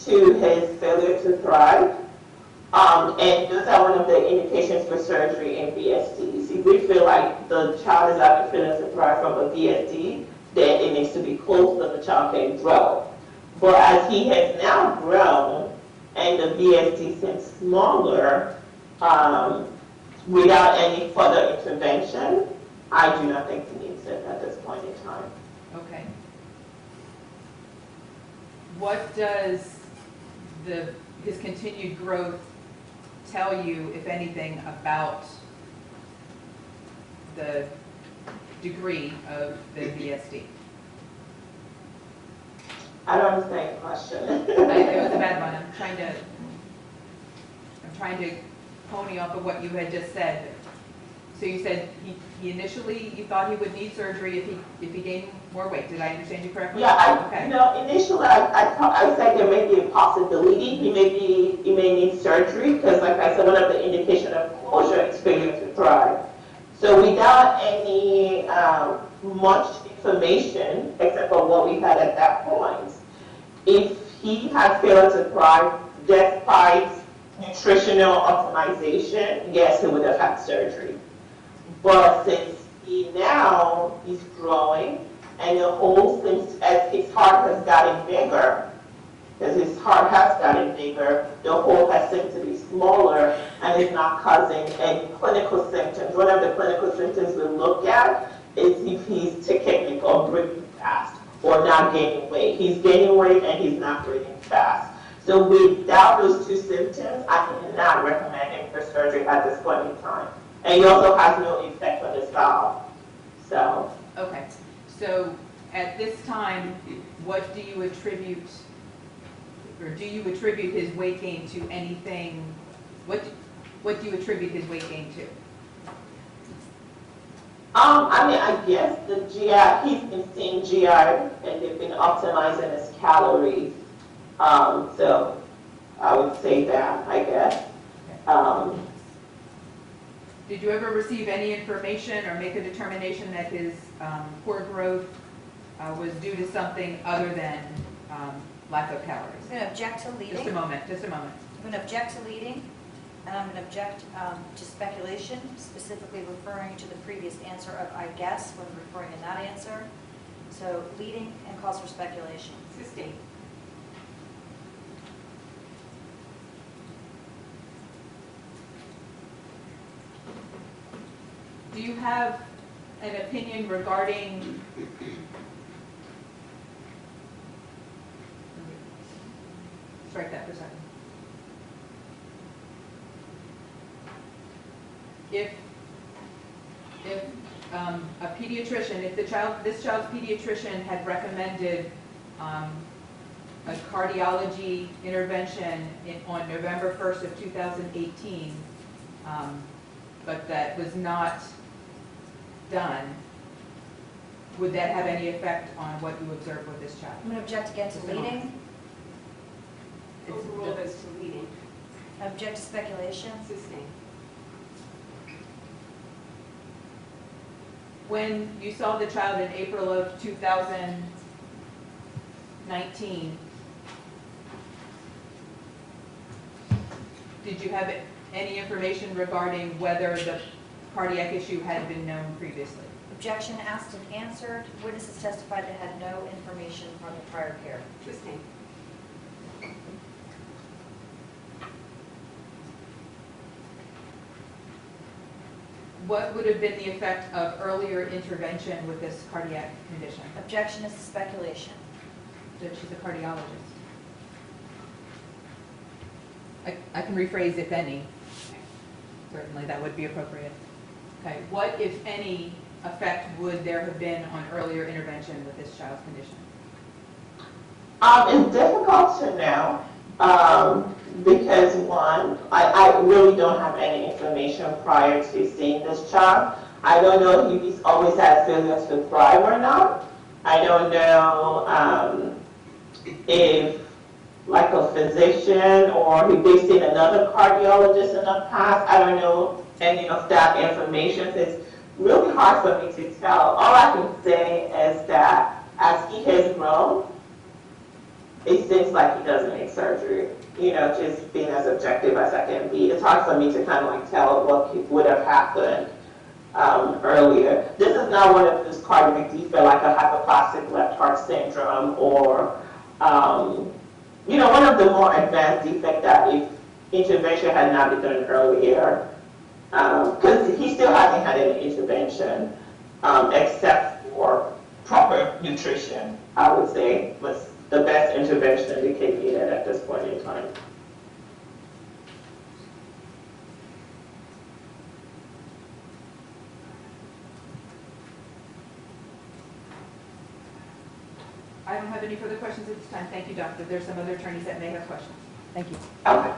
Speaker 11: to his failure to thrive. And those are one of the indications for surgery in VSDs. If we feel like the child is actually failing to thrive from a VSD, then it needs to be closed so the child can grow. But as he has now grown, and the VSD seems smaller, without any further intervention, I do not think he needs it at this point in time.
Speaker 1: Okay. What does his continued growth tell you, if anything, about the degree of the VSD?
Speaker 11: I don't understand your question.
Speaker 1: It was a bad one. I'm trying to pony off of what you had just said. So you said he initially, you thought he would need surgery if he gained more weight. Did I understand you correctly?
Speaker 11: Yeah,
Speaker 1: Okay.
Speaker 11: Initially I said there may be a possibility he may need surgery because, like I said, one of the indication of closure is failure to thrive. So without any much information except for what we had at that point, if he had failed to thrive despite nutritional optimization, yes, he would have had surgery. But since now he's growing and the hole seems, as his heart has gotten bigger, as his heart has gotten bigger, the hole has seemed to be smaller and is not causing any clinical symptoms. One of the clinical symptoms we look at is if he's tachypneic or breathing fast or not gaining weight. He's gaining weight and he's not breathing fast. So without those two symptoms, I cannot recommend him for surgery at this point in time. And he also has no effect on his valve. So.
Speaker 1: Okay. So at this time, what do you attribute, or do you attribute his weight gain to anything? What do you attribute his weight gain to?
Speaker 11: I guess the GI, he's been seeing GI and they've been optimizing his calories. So I would say that, I guess.
Speaker 1: Did you ever receive any information or make a determination that his poor growth was due to something other than lack of calories?
Speaker 3: I'm going to object to leading.
Speaker 1: Just a moment.
Speaker 3: I'm going to object to leading, and I'm going to object to speculation, specifically referring to the previous answer of I guess when referring to that answer. So leading and calls for speculation.
Speaker 2: Sustain.
Speaker 1: Do you have an opinion regarding strike that for a second. If a pediatrician, if this child's pediatrician had recommended a cardiology intervention on November 1st of 2018, but that was not done, would that have any effect on what you observed with this child?
Speaker 3: I'm going to object again to leading.
Speaker 2: Overruled as to leading.
Speaker 3: Object to speculation.
Speaker 2: Sustain.
Speaker 1: When you saw the child in April of 2019, did you have any information regarding whether the cardiac issue had been known previously?
Speaker 3: Objection asked and answered. Witnesses testified they had no information from the prior care.
Speaker 2: Sustain.
Speaker 1: What would have been the effect of earlier intervention with this cardiac condition?
Speaker 3: Objection is to speculation.
Speaker 1: That she's a cardiologist. I can rephrase if any. Certainly that would be appropriate. Okay, what, if any, effect would there have been on earlier intervention with this child's condition?
Speaker 11: It's difficult to know because one, I really don't have any information prior to seeing this child. I don't know if he's always had failure to thrive or not. I don't know if like a physician or they've seen another cardiologist in the past. I don't know any of that information. It's really hard for me to tell. All I can say is that as he has grown, it seems like he doesn't need surgery. You know, just being as objective as I can be. It's hard for me to kind of like tell what would have happened earlier. This is not one of those cardiac defects like a hypoplastic left heart syndrome or, you know, one of the more advanced defects that if intervention had not been done earlier, because he still hasn't had any intervention except for proper nutrition, I would say, was the best intervention they can get at this point in time.
Speaker 1: I don't have any further questions at this time. Thank you, doctor. There's some other attorneys that may have questions.
Speaker 9: Thank you.
Speaker 11: Okay.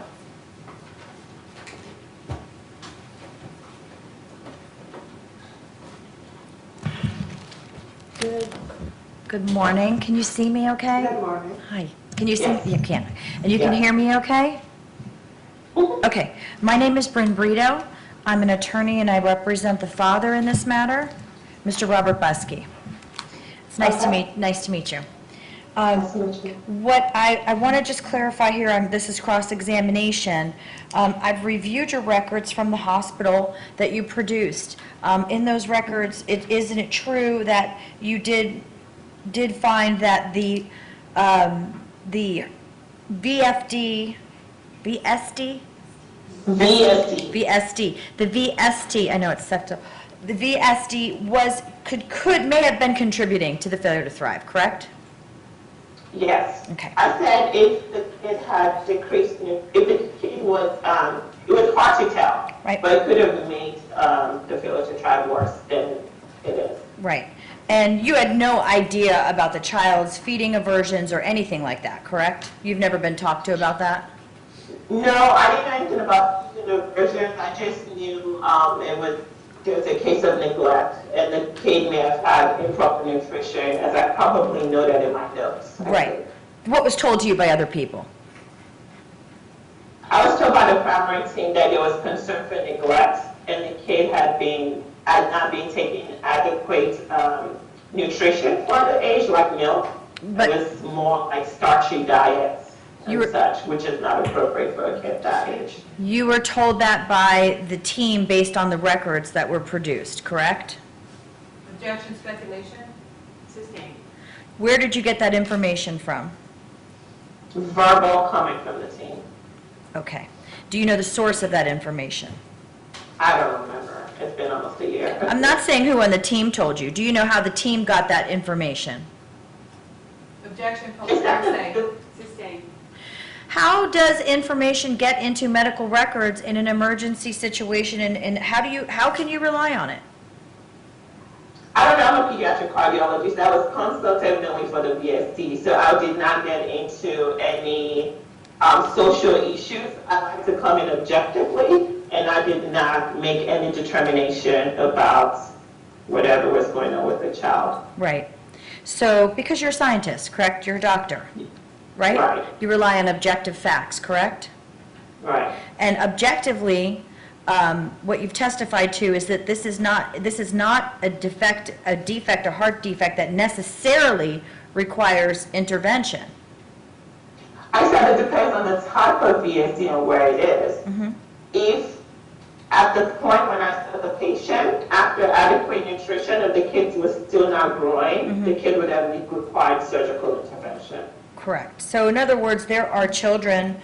Speaker 3: Good morning. Can you see me okay?
Speaker 11: Good morning.
Speaker 3: Hi. Can you see?
Speaker 11: Yes.
Speaker 3: You can. And you can
Speaker 11: Yes.
Speaker 3: hear me okay?
Speaker 11: Mhm.
Speaker 3: Okay. My name is Bryn Brito. I'm an attorney and I represent the father in this matter, Mr. Robert Buskey. It's nice to
Speaker 11: Okay.
Speaker 3: meet you.
Speaker 11: Nice to meet you.
Speaker 3: What I want to just clarify here, this is cross-examination. I've reviewed your records from the hospital that you produced. In those records, isn't it true that you did find that the VSD, I know it's septal, the VSD may have been contributing to the failure to thrive, correct?
Speaker 11: Yes.
Speaker 3: Okay.
Speaker 11: I said if the kid had decreased, if the kid was, it was hard to tell.
Speaker 3: Right.
Speaker 11: But it could have made the failure to thrive worse than it is.
Speaker 3: Right. And you had no idea about the child's feeding aversions or anything like that, correct? You've never been talked to about that?
Speaker 11: No, I didn't know anything about the aversion. I just knew there was a case of neglect, and the kid may have had improper nutrition, as I probably noted in my notes.
Speaker 3: Right. What was told to you by other people?
Speaker 11: I was told by the primary team that there was concern for neglect, and the kid had not been taking adequate nutrition for the age, like milk.
Speaker 3: But-
Speaker 11: it was more like starchy diets
Speaker 3: You
Speaker 11: and
Speaker 3: were-
Speaker 11: such, which is not appropriate for a kid that age.
Speaker 3: You were told that by the team based on the records that were produced, correct?
Speaker 1: Objection, speculation?
Speaker 2: Sustained.
Speaker 3: Where did you get that information from?
Speaker 11: Verbal coming from the team.
Speaker 3: Okay. Do you know the source of that information?
Speaker 11: I don't remember. It's been almost a year.
Speaker 3: I'm not saying who on the team told you. Do you know how the team got that information?
Speaker 1: Objection,
Speaker 11: Is
Speaker 1: public
Speaker 11: that
Speaker 1: hearsay.
Speaker 2: Sustained.
Speaker 3: How does information get into medical records in an emergency situation, and how can you rely on it?
Speaker 11: I don't know, I'm a pediatric cardiologist. I was consulted only for the VST, so I did not get into any social issues. I like to come in objectively, and I did not make any determination about whatever was going on with the child.
Speaker 3: Right. So, because you're a scientist, correct? You're a doctor, right?
Speaker 11: Right.
Speaker 3: You rely on objective facts, correct?
Speaker 11: Right.
Speaker 3: And objectively, what you've testified to is that this is not a defect, a heart defect that necessarily requires intervention.
Speaker 11: I said it depends on the type of VST and where it is.
Speaker 3: Mhm.
Speaker 11: If at the point when I saw the patient, after adequate nutrition, if the kid was still not growing, the kid would have required surgical intervention.
Speaker 3: Correct. So in other words, there are children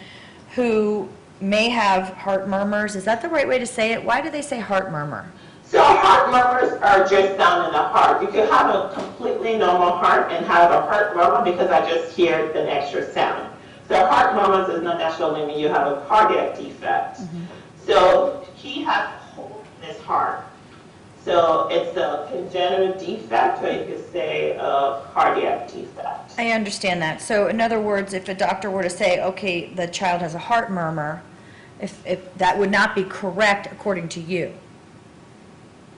Speaker 3: who may have heart murmurs. Is that the right way to say it? Why do they say heart murmur?
Speaker 11: So heart murmurs are just down in the heart. You can have a completely normal heart and have a heart murmur because I just hear an extra sound. So heart murmurs does not necessarily mean you have a cardiac defect. So he has a hole in his heart. So it's a congenital defect, or you could say a cardiac defect.
Speaker 3: I understand that. So in other words, if a doctor were to say, okay, the child has a heart murmur, if that would not be correct according to you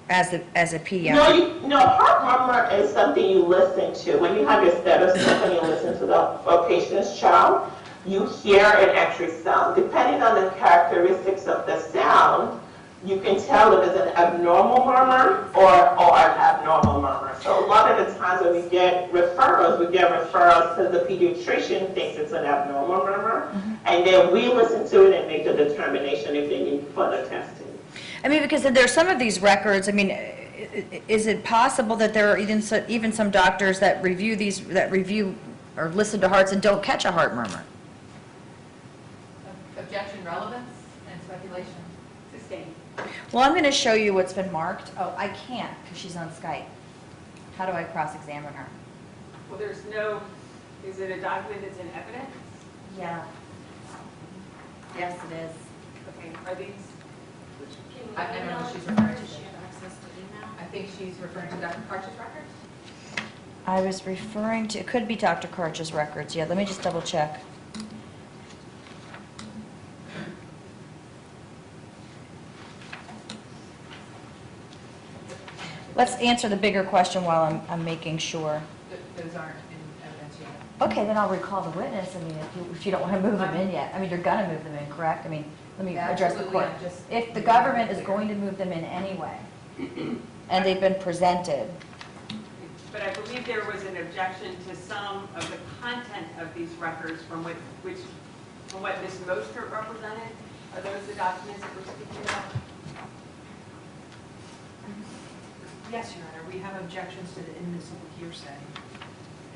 Speaker 3: as a pediatric.
Speaker 11: No, heart murmur is something you listen to. When you have your stethoscope and you listen to a patient's child, you hear an extra sound. Depending on the characteristics of the sound, you can tell if it's an abnormal murmur or an abnormal murmur. So a lot of the times when we get referrals because the pediatrician thinks it's an abnormal murmur, and then we listen to it and make the determination if they need further testing.
Speaker 3: I mean, because there's some of these records, I mean, is it possible that there are even some doctors that review or listen to hearts and don't catch a heart murmur?
Speaker 1: Objection, relevance, and speculation.
Speaker 2: Sustained.
Speaker 3: Well, I'm going to show you what's been marked. Oh, I can't because she's on Skype. How do I cross-examine her?
Speaker 2: Well, is it a document that's in evidence?
Speaker 3: Yeah. Yes, it is.
Speaker 2: Okay, are these,
Speaker 1: I don't know what she's referring to. I think she's referring to Dr. Parch's records?
Speaker 3: I was referring to, it could be Dr. Karch's records. Yeah, let me just double check. Let's answer the bigger question while I'm making sure.
Speaker 1: Those aren't in evidence yet.
Speaker 3: Okay, then I'll recall the witness. I mean, if you don't want to move them in yet. I mean, you're gonna move them in, correct? I mean, let me address the
Speaker 1: Absolutely,
Speaker 3: court.
Speaker 1: I'm just-
Speaker 3: If the government is going to move them in anyway, and they've been presented,
Speaker 2: But I believe there was an objection to some of the content of these records from what Ms. Mostert represented. Are those the documents that we're speaking about?
Speaker 7: Yes, Your Honor, we have objections to the inadmissible hearsay.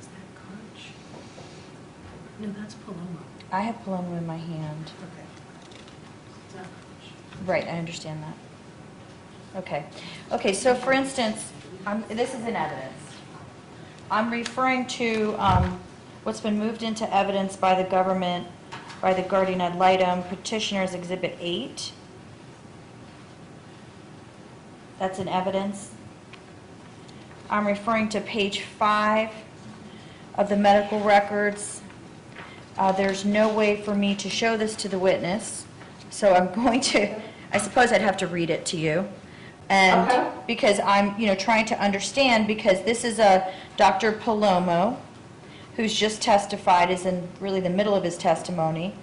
Speaker 7: Is that Karch? No, that's Palomo.
Speaker 3: I have Palomo in my hand.
Speaker 7: Okay. It's not Karch.
Speaker 3: Right, I understand that. Okay. Okay, so for instance, this is in evidence. I'm referring to what's been moved into evidence by the government, by the guardian ad litem, petitioner's Exhibit 8. That's in evidence. I'm referring to page 5 of the medical records. There's no way for me to show this to the witness, so I'm going to, I suppose I'd have to read it to you. And
Speaker 11: Okay.
Speaker 3: because I'm, trying to understand, because this is a Dr. Palomo, who's just testified, is in really the middle of his testimony,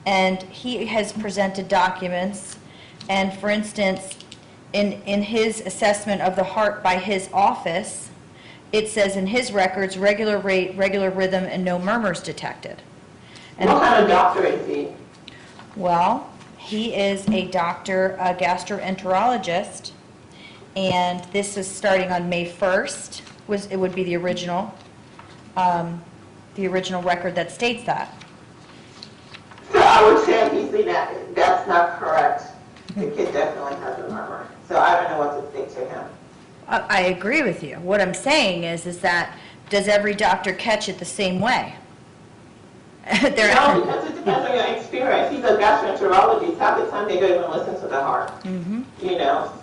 Speaker 3: and he has presented documents, and for instance, in his assessment of the heart by his office, it says in his records, regular rate, regular rhythm, and no murmurs detected. And
Speaker 11: What kind of doctor is he?
Speaker 3: well, he is a doctor, a gastroenterologist, and this is starting on May 1st, it would be the original record that states that.
Speaker 11: So I would say that's not correct. The kid definitely has a murmur. So I don't know what to say to him.
Speaker 3: I agree with you. What I'm saying is that, does every doctor catch it the same way?
Speaker 11: No, because it depends on your experience. He's a gastroenterologist. Half the time they don't even listen to the heart.
Speaker 3: Mhm.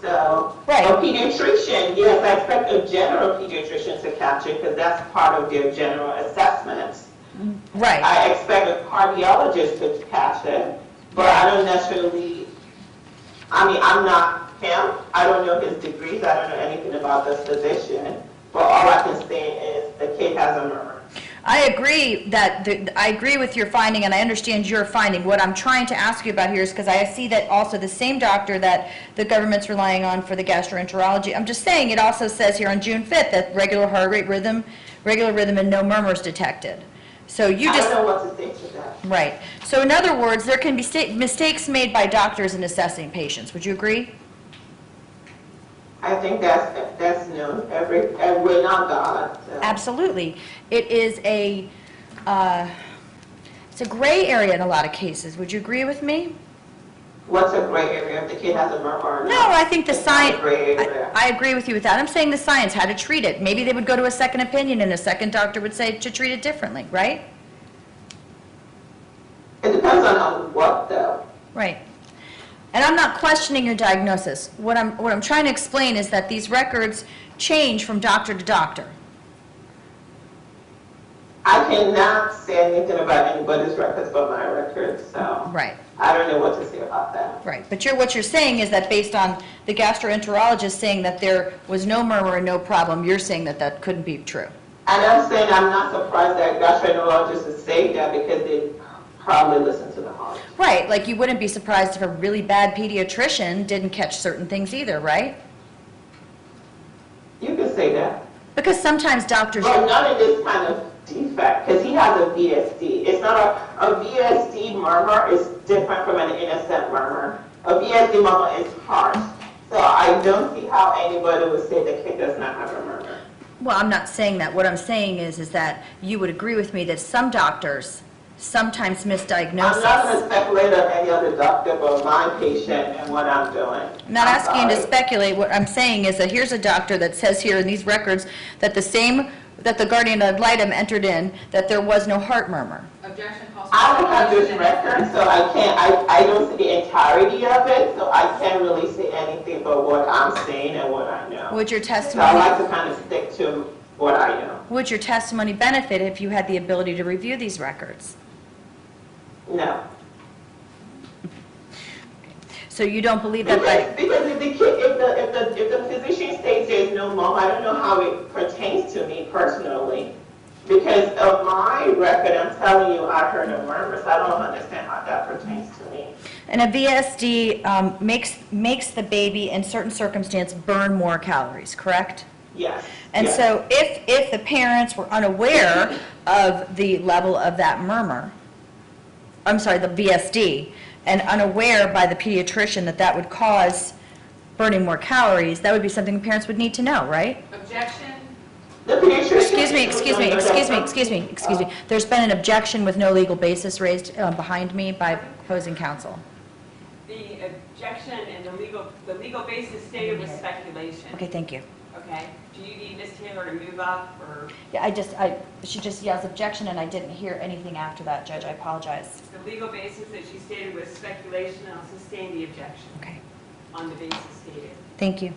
Speaker 11: So
Speaker 3: Right.
Speaker 11: a pediatrician, yes, I expect a general pediatrician to catch it because that's part of their general assessments.
Speaker 3: Right.
Speaker 11: I expect a cardiologist to catch it, but I don't necessarily, I'm not him. I don't know his degrees. I don't know anything about this physician. But all I can say is the kid has a murmur.
Speaker 3: I agree I agree with your finding, and I understand your finding. What I'm trying to ask you about here is, because I see that also the same doctor that the government's relying on for the gastroenterology, I'm just saying, it also says here on June 5th that regular heart rate rhythm, and no murmurs detected. So you just...
Speaker 11: I don't know what to say to that.
Speaker 3: Right. So in other words, there can be mistakes made by doctors in assessing patients. Would you agree?
Speaker 11: I think that's known. We're not God. So.
Speaker 3: Absolutely. It is it's a gray area in a lot of cases. Would you agree with me?
Speaker 11: What's a gray area if the kid has a murmur or not?
Speaker 3: No, I think the
Speaker 11: It's not a
Speaker 3: science,
Speaker 11: gray area.
Speaker 3: I agree with you with that. I'm saying the science, how to treat it. Maybe they would go to a second opinion and a second doctor would say to treat it differently, right?
Speaker 11: It depends on what though.
Speaker 3: Right. And I'm not questioning your diagnosis. What I'm trying to explain is that these records change from doctor to doctor.
Speaker 11: I cannot say anything about anybody's records but my records, so
Speaker 3: Right.
Speaker 11: I don't know what to say about that.
Speaker 3: Right, but what you're saying is that based on the gastroenterologist saying that there was no murmur and no problem, you're saying that that couldn't be true.
Speaker 11: And I'm saying I'm not surprised that gastroenterologists would say that because they probably listen to the heart.
Speaker 3: Right, like you wouldn't be surprised if a really bad pediatrician didn't catch certain things either, right?
Speaker 11: You can say that.
Speaker 3: Because sometimes doctors...
Speaker 11: But not in this kind of defect, because he has a VSD. It's not a VSD murmur is different from an innocent murmur. A VSD murmur is harsh. So I don't see how anybody would say the kid does not have a murmur.
Speaker 3: Well, I'm not saying that. What I'm saying is that you would agree with me that some doctors sometimes misdiagnose.
Speaker 11: I'm not going to speculate on any other doctor but my patient and what I'm doing.
Speaker 3: I'm not asking you to
Speaker 11: sorry.
Speaker 3: speculate. What I'm saying is that here's a doctor that says here in these records that that the guardian ad litem entered in, that there was no heart murmur.
Speaker 1: Objection calls for...
Speaker 11: I don't have this record, so I don't see the entirety of it, so I can't really say anything but what I'm saying and what I know.
Speaker 3: Would your
Speaker 11: So I
Speaker 3: testimony...
Speaker 11: like to kind of stick to what I know.
Speaker 3: Would your testimony benefit if you had the ability to review these records?
Speaker 11: No.
Speaker 3: So you don't believe that by...
Speaker 11: Because if the kid, if the physician states there's no mom, I don't know how it pertains to me personally. Because of my record, I'm telling you, I heard a murmur, so I don't understand how that pertains to me.
Speaker 3: And a VSD makes the baby, in certain circumstances, burn more calories, correct?
Speaker 11: Yes.
Speaker 3: And
Speaker 11: yes.
Speaker 3: so if the parents were unaware of the level of that murmur, I'm sorry, the VSD, and unaware by the pediatrician that that would cause burning more calories, that would be something parents would need to know, right?
Speaker 1: Objection?
Speaker 11: The pediatrician.
Speaker 3: Excuse me. There's been an objection with no legal basis raised behind me by opposing counsel.
Speaker 2: The objection and the legal basis stated was speculation.
Speaker 3: Okay, thank you.
Speaker 2: Okay, do you need Ms. Taylor to move up, or?
Speaker 3: Yeah, she just yells objection, and I didn't hear anything after that, Judge. I apologize.
Speaker 2: The legal basis that she stated was speculation, and I'll sustain the objection
Speaker 3: Okay,
Speaker 2: on the basis stated.
Speaker 3: thank you.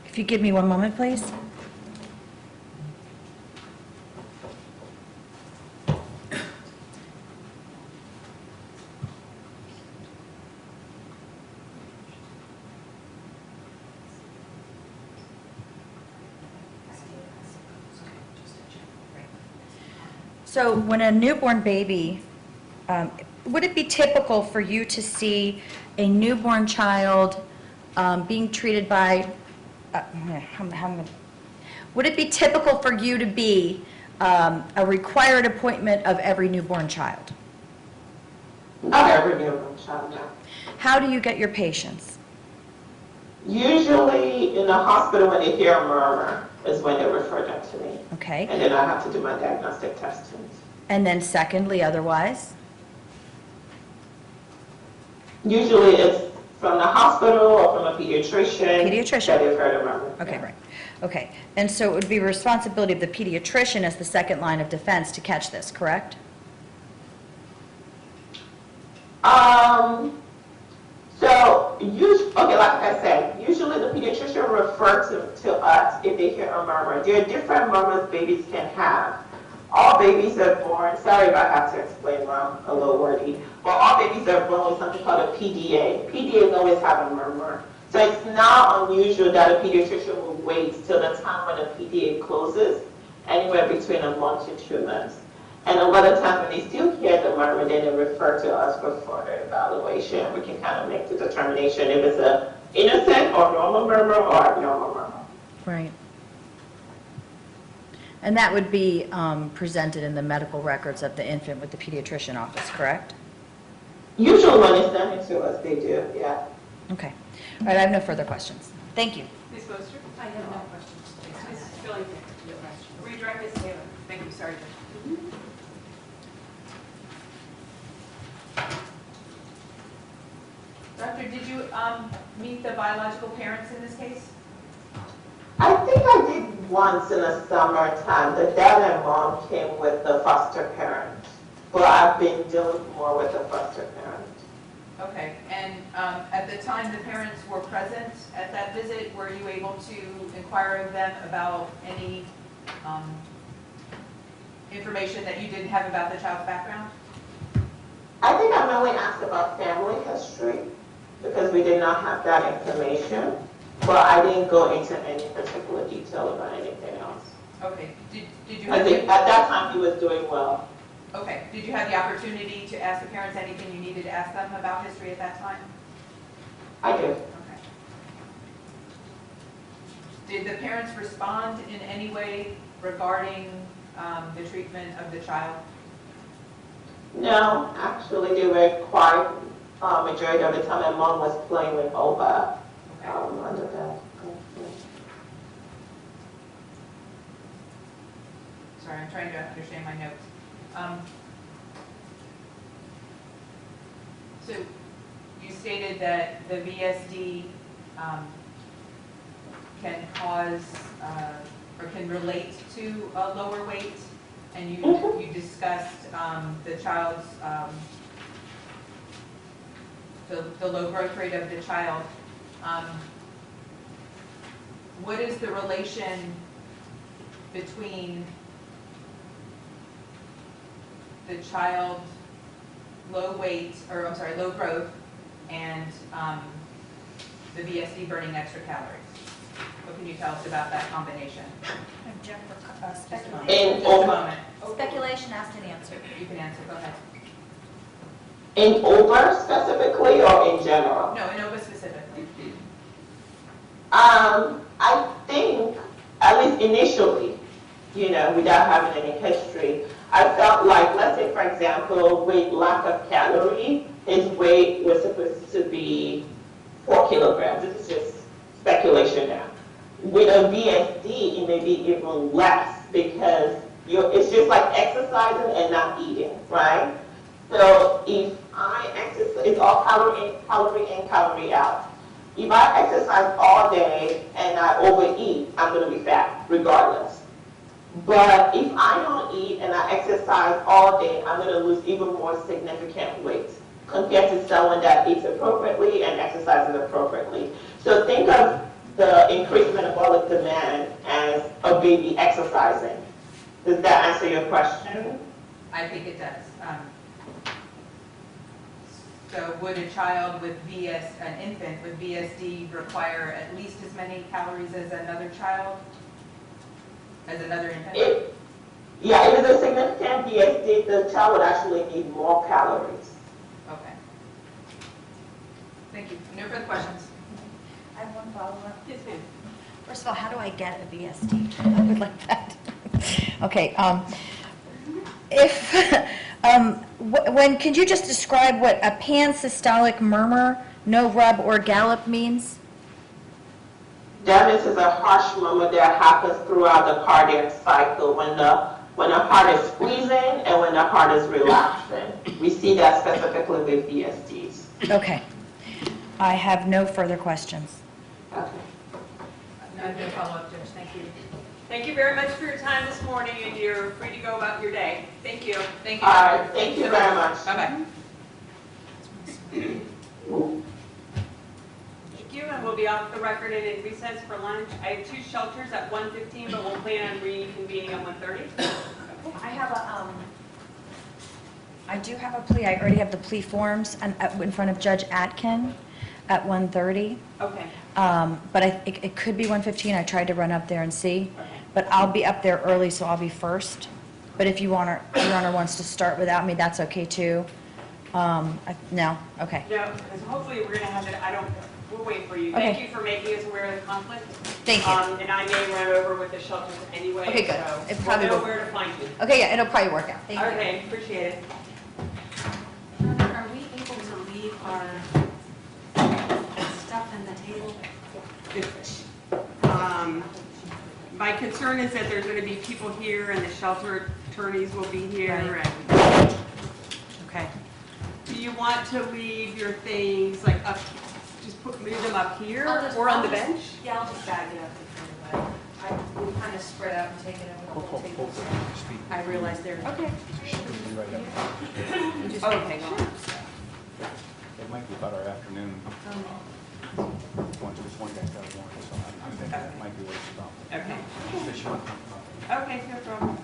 Speaker 3: If you give me one moment, please. So when a newborn baby, would it be typical for you to see a newborn child being treated by, would it be typical for you to be a required appointment of every newborn child?
Speaker 11: Not every newborn child, no.
Speaker 3: How do you get your patients?
Speaker 11: Usually in the hospital, when they hear a murmur, is when they refer them to me.
Speaker 3: Okay.
Speaker 11: And then I have to do my diagnostic testing.
Speaker 3: And then secondly, otherwise?
Speaker 11: Usually it's from the hospital or from a pediatrician.
Speaker 3: Pediatrician.
Speaker 11: That they've heard a murmur.
Speaker 3: Okay,
Speaker 11: Yeah.
Speaker 3: right. Okay. And so it would be responsibility of the pediatrician as the second line of defense to catch this, correct?
Speaker 11: Okay, like I said, usually the pediatrician refers to us if they hear a murmur. There are different murmurs babies can have. All babies are born, sorry if I have to explain wrong, a little wordy, but all babies are born with something called a PDA. PDAs always have a murmur. So it's not unusual that a pediatrician will wait till the time when the PDA closes, anywhere between a month to 2 months. And a lot of times when they still hear the murmur, then they refer to us for further evaluation. We can kind of make the determination if it's an innocent or normal murmur or abnormal murmur.
Speaker 3: Right. And that would be presented in the medical records of the infant with the pediatrician office, correct?
Speaker 11: Usually when it's done to us, they do, yeah.
Speaker 3: Okay. All right, I have no further questions. Thank you.
Speaker 2: Ms. Boster?
Speaker 1: I have no questions.
Speaker 2: Ms. Billington? No question. Redirect Ms. Taylor.
Speaker 1: Thank you, sorry, Judge. Doctor, did you meet the biological parents in this case?
Speaker 11: I think I did once in the summertime. The dad and mom came with the foster parent, but I've been dealing more with the foster parent.
Speaker 1: Okay, and at the time the parents were present at that visit, were you able to inquire of them about any information that you didn't have about the child's background?
Speaker 11: I think I mainly asked about family history because we did not have that information, but I didn't go into any particular detail about anything else.
Speaker 1: Okay, did you
Speaker 11: I
Speaker 1: have
Speaker 11: think
Speaker 1: the,
Speaker 11: at that time he was doing well.
Speaker 1: okay, did you have the opportunity to ask the parents anything you needed to ask them about history at that time?
Speaker 11: I did.
Speaker 1: Okay. Did the parents respond in any way regarding the treatment of the child?
Speaker 11: No, actually they were quiet majority of the time, and mom was playing with Oba
Speaker 1: Okay.
Speaker 11: under that.
Speaker 1: Sorry, I'm trying to understand my notes. So you stated that the VSD can cause or can relate to a lower weight, and you discussed the child's the low growth rate of the child. What is the relation between the child low weight, or I'm sorry, low growth, and the VSD burning extra calories? What can you tell us about that combination?
Speaker 3: Object for
Speaker 1: Just
Speaker 3: speculation.
Speaker 1: a moment.
Speaker 3: Speculation asked and answered.
Speaker 1: You can answer, go ahead.
Speaker 11: In OVA specifically or in general?
Speaker 1: No, INOVA specifically.
Speaker 11: I think, at least initially, without having any history, I felt like, let's say for example, with lack of calorie, his weight was supposed to be 4 kilograms. This is just speculation now. With a VSD, it may be even less because it's just like exercising and not eating, right? So if I exercise, it's all calorie in, calorie out. If I exercise all day and I overeat, I'm going to be fat regardless. But if I don't eat and I exercise all day, I'm going to lose even more significant weight compared to someone that eats appropriately and exercises appropriately. So think of the increased metabolic demand as a baby exercising. Does that answer your question?
Speaker 1: I think it does. So would a child with an infant with VSD require at least as many calories as another child? As another infant?
Speaker 11: If it's a significant VSD, the child would actually need more calories.
Speaker 1: Okay. Thank you. No further questions?
Speaker 3: I have one follow-up.
Speaker 2: Yes, ma'am.
Speaker 3: First of all, how do I get a VSD? I would like that. Okay, could you just describe what a pansystolic murmur, no rub or gallop means?
Speaker 11: This is a harsh murmur that happens throughout the cardiac cycle when the heart is squeezing and when the heart is relaxing. We see that specifically with VSDs.
Speaker 3: Okay. I have no further questions.
Speaker 11: Okay.
Speaker 1: No follow-up, Judge. Thank you.
Speaker 2: Thank you very much for your time this morning, and you're free to go about your day. Thank you.
Speaker 1: Thank you.
Speaker 11: All right. Thank you very much.
Speaker 1: Bye-bye.
Speaker 2: Thank you, and we'll be off the record and in recess for lunch. I have 2 shelters at 1:15, but we'll plan on reconvening at 1:30.
Speaker 3: I do have a plea. I already have the plea forms in front of Judge Atkin at 1:30.
Speaker 2: Okay.
Speaker 3: But it could be 1:15. I tried to run up there and see. But I'll be up there early, so I'll be first. But if Your Honor wants to start without me, that's okay too. No? Okay.
Speaker 2: No, because hopefully we're going to have it, we'll wait for you.
Speaker 3: Okay.
Speaker 2: Thank you for making us aware of the conflict.
Speaker 3: Thank you.
Speaker 2: And I may run over with the shelters anyway.
Speaker 3: Okay, good.
Speaker 2: So
Speaker 3: It probably
Speaker 2: we'll know
Speaker 3: will.
Speaker 2: where to find you.
Speaker 3: Okay, yeah, it'll probably work out. Thank you.
Speaker 2: Okay, appreciate it.
Speaker 7: Are we able to leave our stuff on the table?
Speaker 2: My concern is that there's going to be people here and the shelter attorneys will be here.
Speaker 7: Right.
Speaker 2: And
Speaker 7: Okay.
Speaker 2: do you want to leave your things like up, move them up here or on the bench?
Speaker 7: Yeah, I'll just bag it up if anybody. We kind of spread out and take it over the whole table. I realize they're. Okay.
Speaker 2: Okay, sure.
Speaker 10: It might be about our afternoon. Just one guy's got one, so I'm thinking that might be what it's about.
Speaker 2: Okay.
Speaker 10: Fish one.
Speaker 2: Okay, no problem.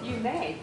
Speaker 2: You may.